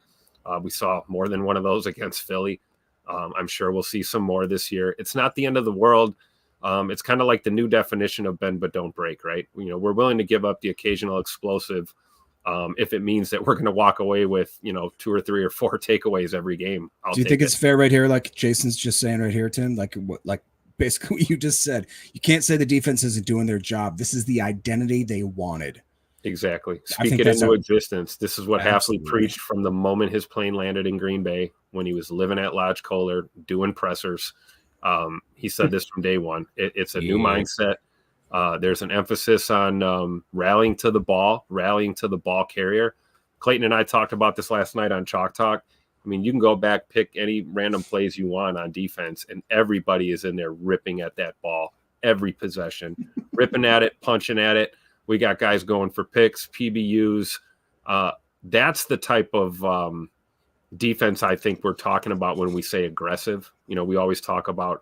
We saw more than one of those against Philly. I'm sure we'll see some more this year. It's not the end of the world. It's kind of like the new definition of bend but don't break, right? You know, we're willing to give up the occasional explosive if it means that we're going to walk away with, you know, 2 or 3 or 4 takeaways every game. Do you think it's fair right here, like Jason's just saying right here, Tim? Like basically what you just said. You can't say the defense isn't doing their job. This is the identity they wanted. Exactly. Speak it into existence. This is what Hafley preached from the moment his plane landed in Green Bay when he was living at Lodge Kohler doing pressers. He said this from day one. It's a new mindset. There's an emphasis on rallying to the ball carrier. Clayton and I talked about this last night on Chalk Talk. I mean, you can go back, pick any random plays you want on defense, and everybody is in there ripping at that ball every possession, ripping at it, punching at it. We got guys going for picks, PBUs. That's the type of defense I think we're talking about when we say aggressive. You know, we always talk about,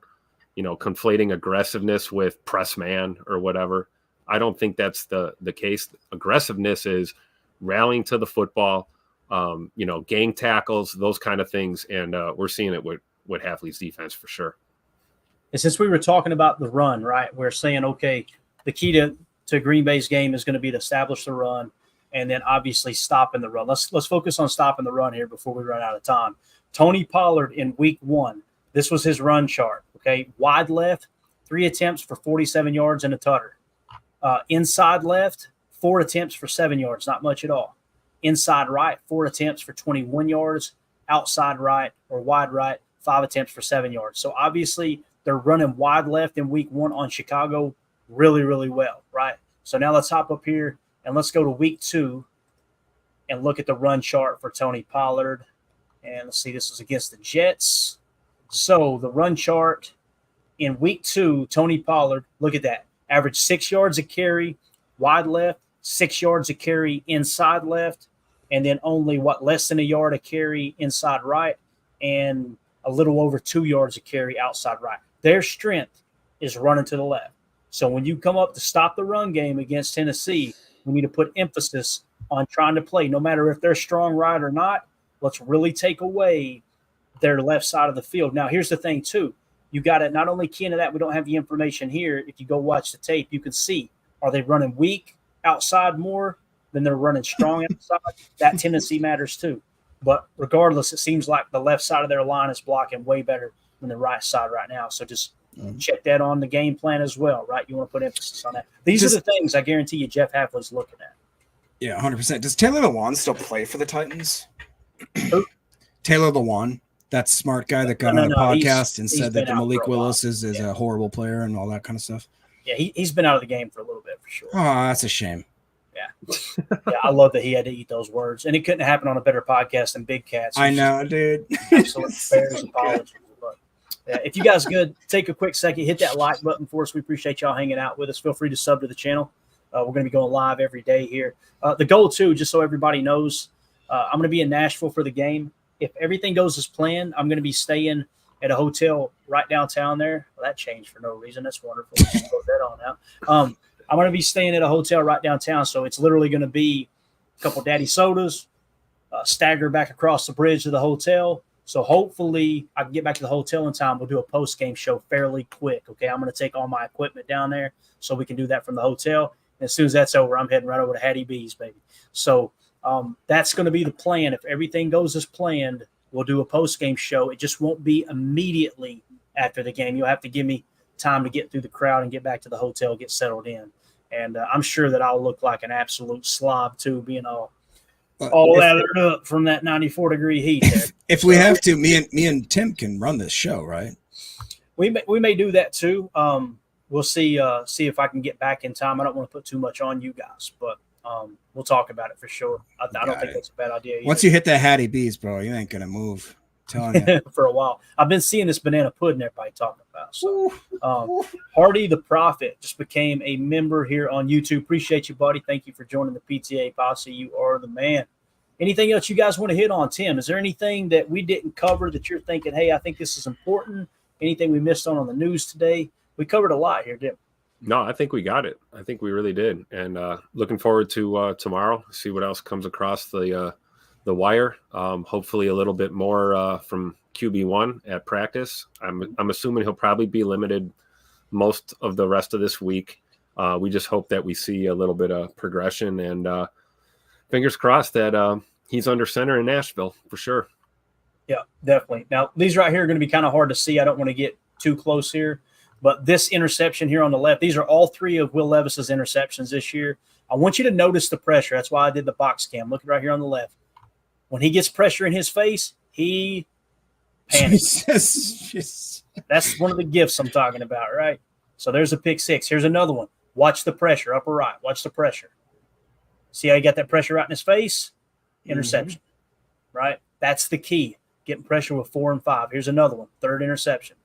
you know, conflating aggressiveness with press man or whatever. I don't think that's the case. Aggressiveness is rallying to the football, you know, gang tackles, those kind of things. And we're seeing it with Hafley's defense for sure. And since we were talking about the run, right, we're saying, okay, the key to Green Bay's game is going to be to establish the run and then obviously stopping the run. Let's focus on stopping the run here before we run out of time. Tony Pollard in week 1, this was his run chart, okay? Wide left, 3 attempts for 47 yards and a tutter. Inside left, 4 attempts for 7 yards, not much at all. Inside right, 4 attempts for 21 yards. Outside right or wide right, 5 attempts for 7 yards. So obviously they're running wide left in week 1 on Chicago really, really well, right? So now let's hop up here and let's go to week 2 and look at the run chart for Tony Pollard. And let's see, this was against the Jets. So the run chart in week 2, Tony Pollard, look at that. Average 6 yards a carry, wide left, 6 yards a carry inside left, and then only less than a yard a carry inside right, and a little over 2 yards a carry outside right. Their strength is running to the left. So when you come up to stop the run game against Tennessee, we need to put emphasis on trying to play, no matter if they're strong right or not. Let's really take away their left side of the field. Now, here's the thing, too. You got to not only key into that, we don't have the information here. If you go watch the tape, you can see, are they running weak outside more than they're running strong outside? That tendency matters, too. But regardless, it seems like the left side of their line is blocking way better than the right side right now. So just check that on the game plan as well, right? You want to put emphasis on that. These are the things I guarantee you Jeff Hafley's looking at. Yeah, 100%. Does Taylor Lewan still play for the Titans? Taylor Lewan, that smart guy that got on the podcast and said that the Malik Willis is a horrible player and all that kind of stuff. Yeah, he's been out of the game for a little bit for sure. Oh, that's a shame. Yeah. Yeah, I love that he had to eat those words. And it couldn't happen on a better podcast than Big Cats. I know, dude. Absolute Bears apology. But yeah, if you guys could take a quick second, hit that like button for us. We appreciate y'all hanging out with us. Feel free to sub to the channel. We're going to be going live every day here. The goal, too, just so everybody knows, I'm going to be in Nashville for the game. If everything goes as planned, I'm going to be staying at a hotel right downtown there. Well, that changed for no reason. That's wonderful. Just put that on out. I'm going to be staying at a hotel right downtown, so it's literally going to be a couple Daddy Sodas, stagger back across the bridge to the hotel. So hopefully I can get back to the hotel in time. We'll do a post-game show fairly quick, okay? I'm going to take all my equipment down there so we can do that from the hotel. And as soon as that's over, I'm heading right over to Hattie B's, baby. So that's going to be the plan. If everything goes as planned, we'll do a post-game show. It just won't be immediately after the game. You'll have to give me time to get through the crowd and get back to the hotel, get settled in. And I'm sure that I'll look like an absolute slob, too, being all lathered up from that 94-degree heat there. If we have to, me and Tim can run this show, right? We may do that, too. We'll see if I can get back in time. I don't want to put too much on you guys, but we'll talk about it for sure. I don't think that's a bad idea either. Once you hit that Hattie B's, bro, you ain't gonna move. I'm telling you. For a while. I've been seeing this banana pudding everybody talking about. So, Hardy the Prophet just became a member here on YouTube. Appreciate you, buddy. Thank you for joining the PTA Posse. You are the man. Anything else you guys want to hit on, Tim? Is there anything that we didn't cover that you're thinking, hey, I think this is important? Anything we missed on the news today? We covered a lot here, didn't we? No, I think we got it. I think we really did. And looking forward to tomorrow, see what else comes across the wire. Hopefully a little bit more from QB1 at practice. I'm assuming he'll probably be limited most of the rest of this week. We just hope that we see a little bit of progression, and fingers crossed that he's under center in Nashville for sure. Yeah, definitely. Now, these right here are going to be kind of hard to see. I don't want to get too close here, but this interception here on the left, these are all three of Will Levis's interceptions this year. I want you to notice the pressure. That's why I did the box cam. Look right here on the left. When he gets pressure in his face, he panics. That's one of the gifts I'm talking about, right? So there's a pick six. Here's another one. Watch the pressure, upper right. Watch the pressure. See how he got that pressure right in his face? Interception, right? That's the key. Getting pressure with 4 and 5. Here's another one. Third interception.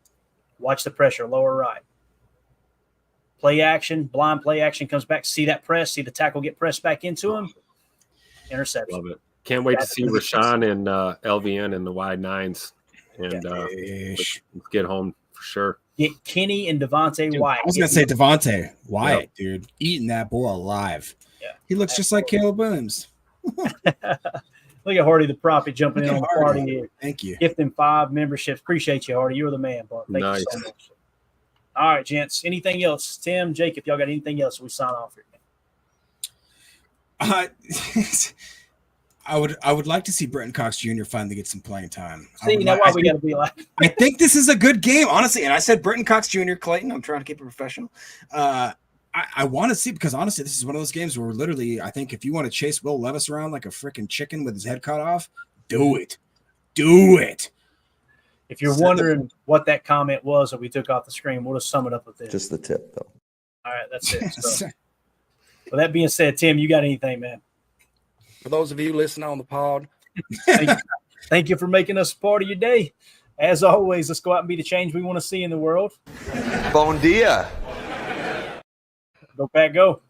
Watch the pressure, lower right. Play action, blind play action comes back. See that press? See the tackle get pressed back into him? Interception. Love it. Can't wait to see Rashawn and LVN in the wide nines. And let's get home for sure. Get Kenny and Devontae Wyatt. I was going to say Devontae Wyatt, dude. Eating that bull alive. Yeah. He looks just like Caleb Williams. Look at Hardy the Prophet jumping in on the party here. Thank you. Gifting 5 memberships. Appreciate you, Hardy. You're the man, bud. Thank you so much. All right, gents. Anything else? Tim, Jake, if y'all got anything else, we sign off here. I would like to see Brenton Cox Jr. finally get some playing time. See, you know why we got to be like. I think this is a good game, honestly. And I said Brenton Cox Jr. Clayton. I'm trying to keep it professional. I want to see, because honestly, this is one of those games where literally, I think if you want to chase Will Levis around like a freaking chicken with his head cut off, do it. Do it. If you're wondering what that comment was that we took off the screen, we'll just sum it up with this. Just the tip, though. All right, that's it. So, with that being said, Tim, you got anything, man? For those of you listening on the pod, thank you for making us part of your day. As always, let's go out and be the change we want to see in the world. Bon dia. Go Pack, go.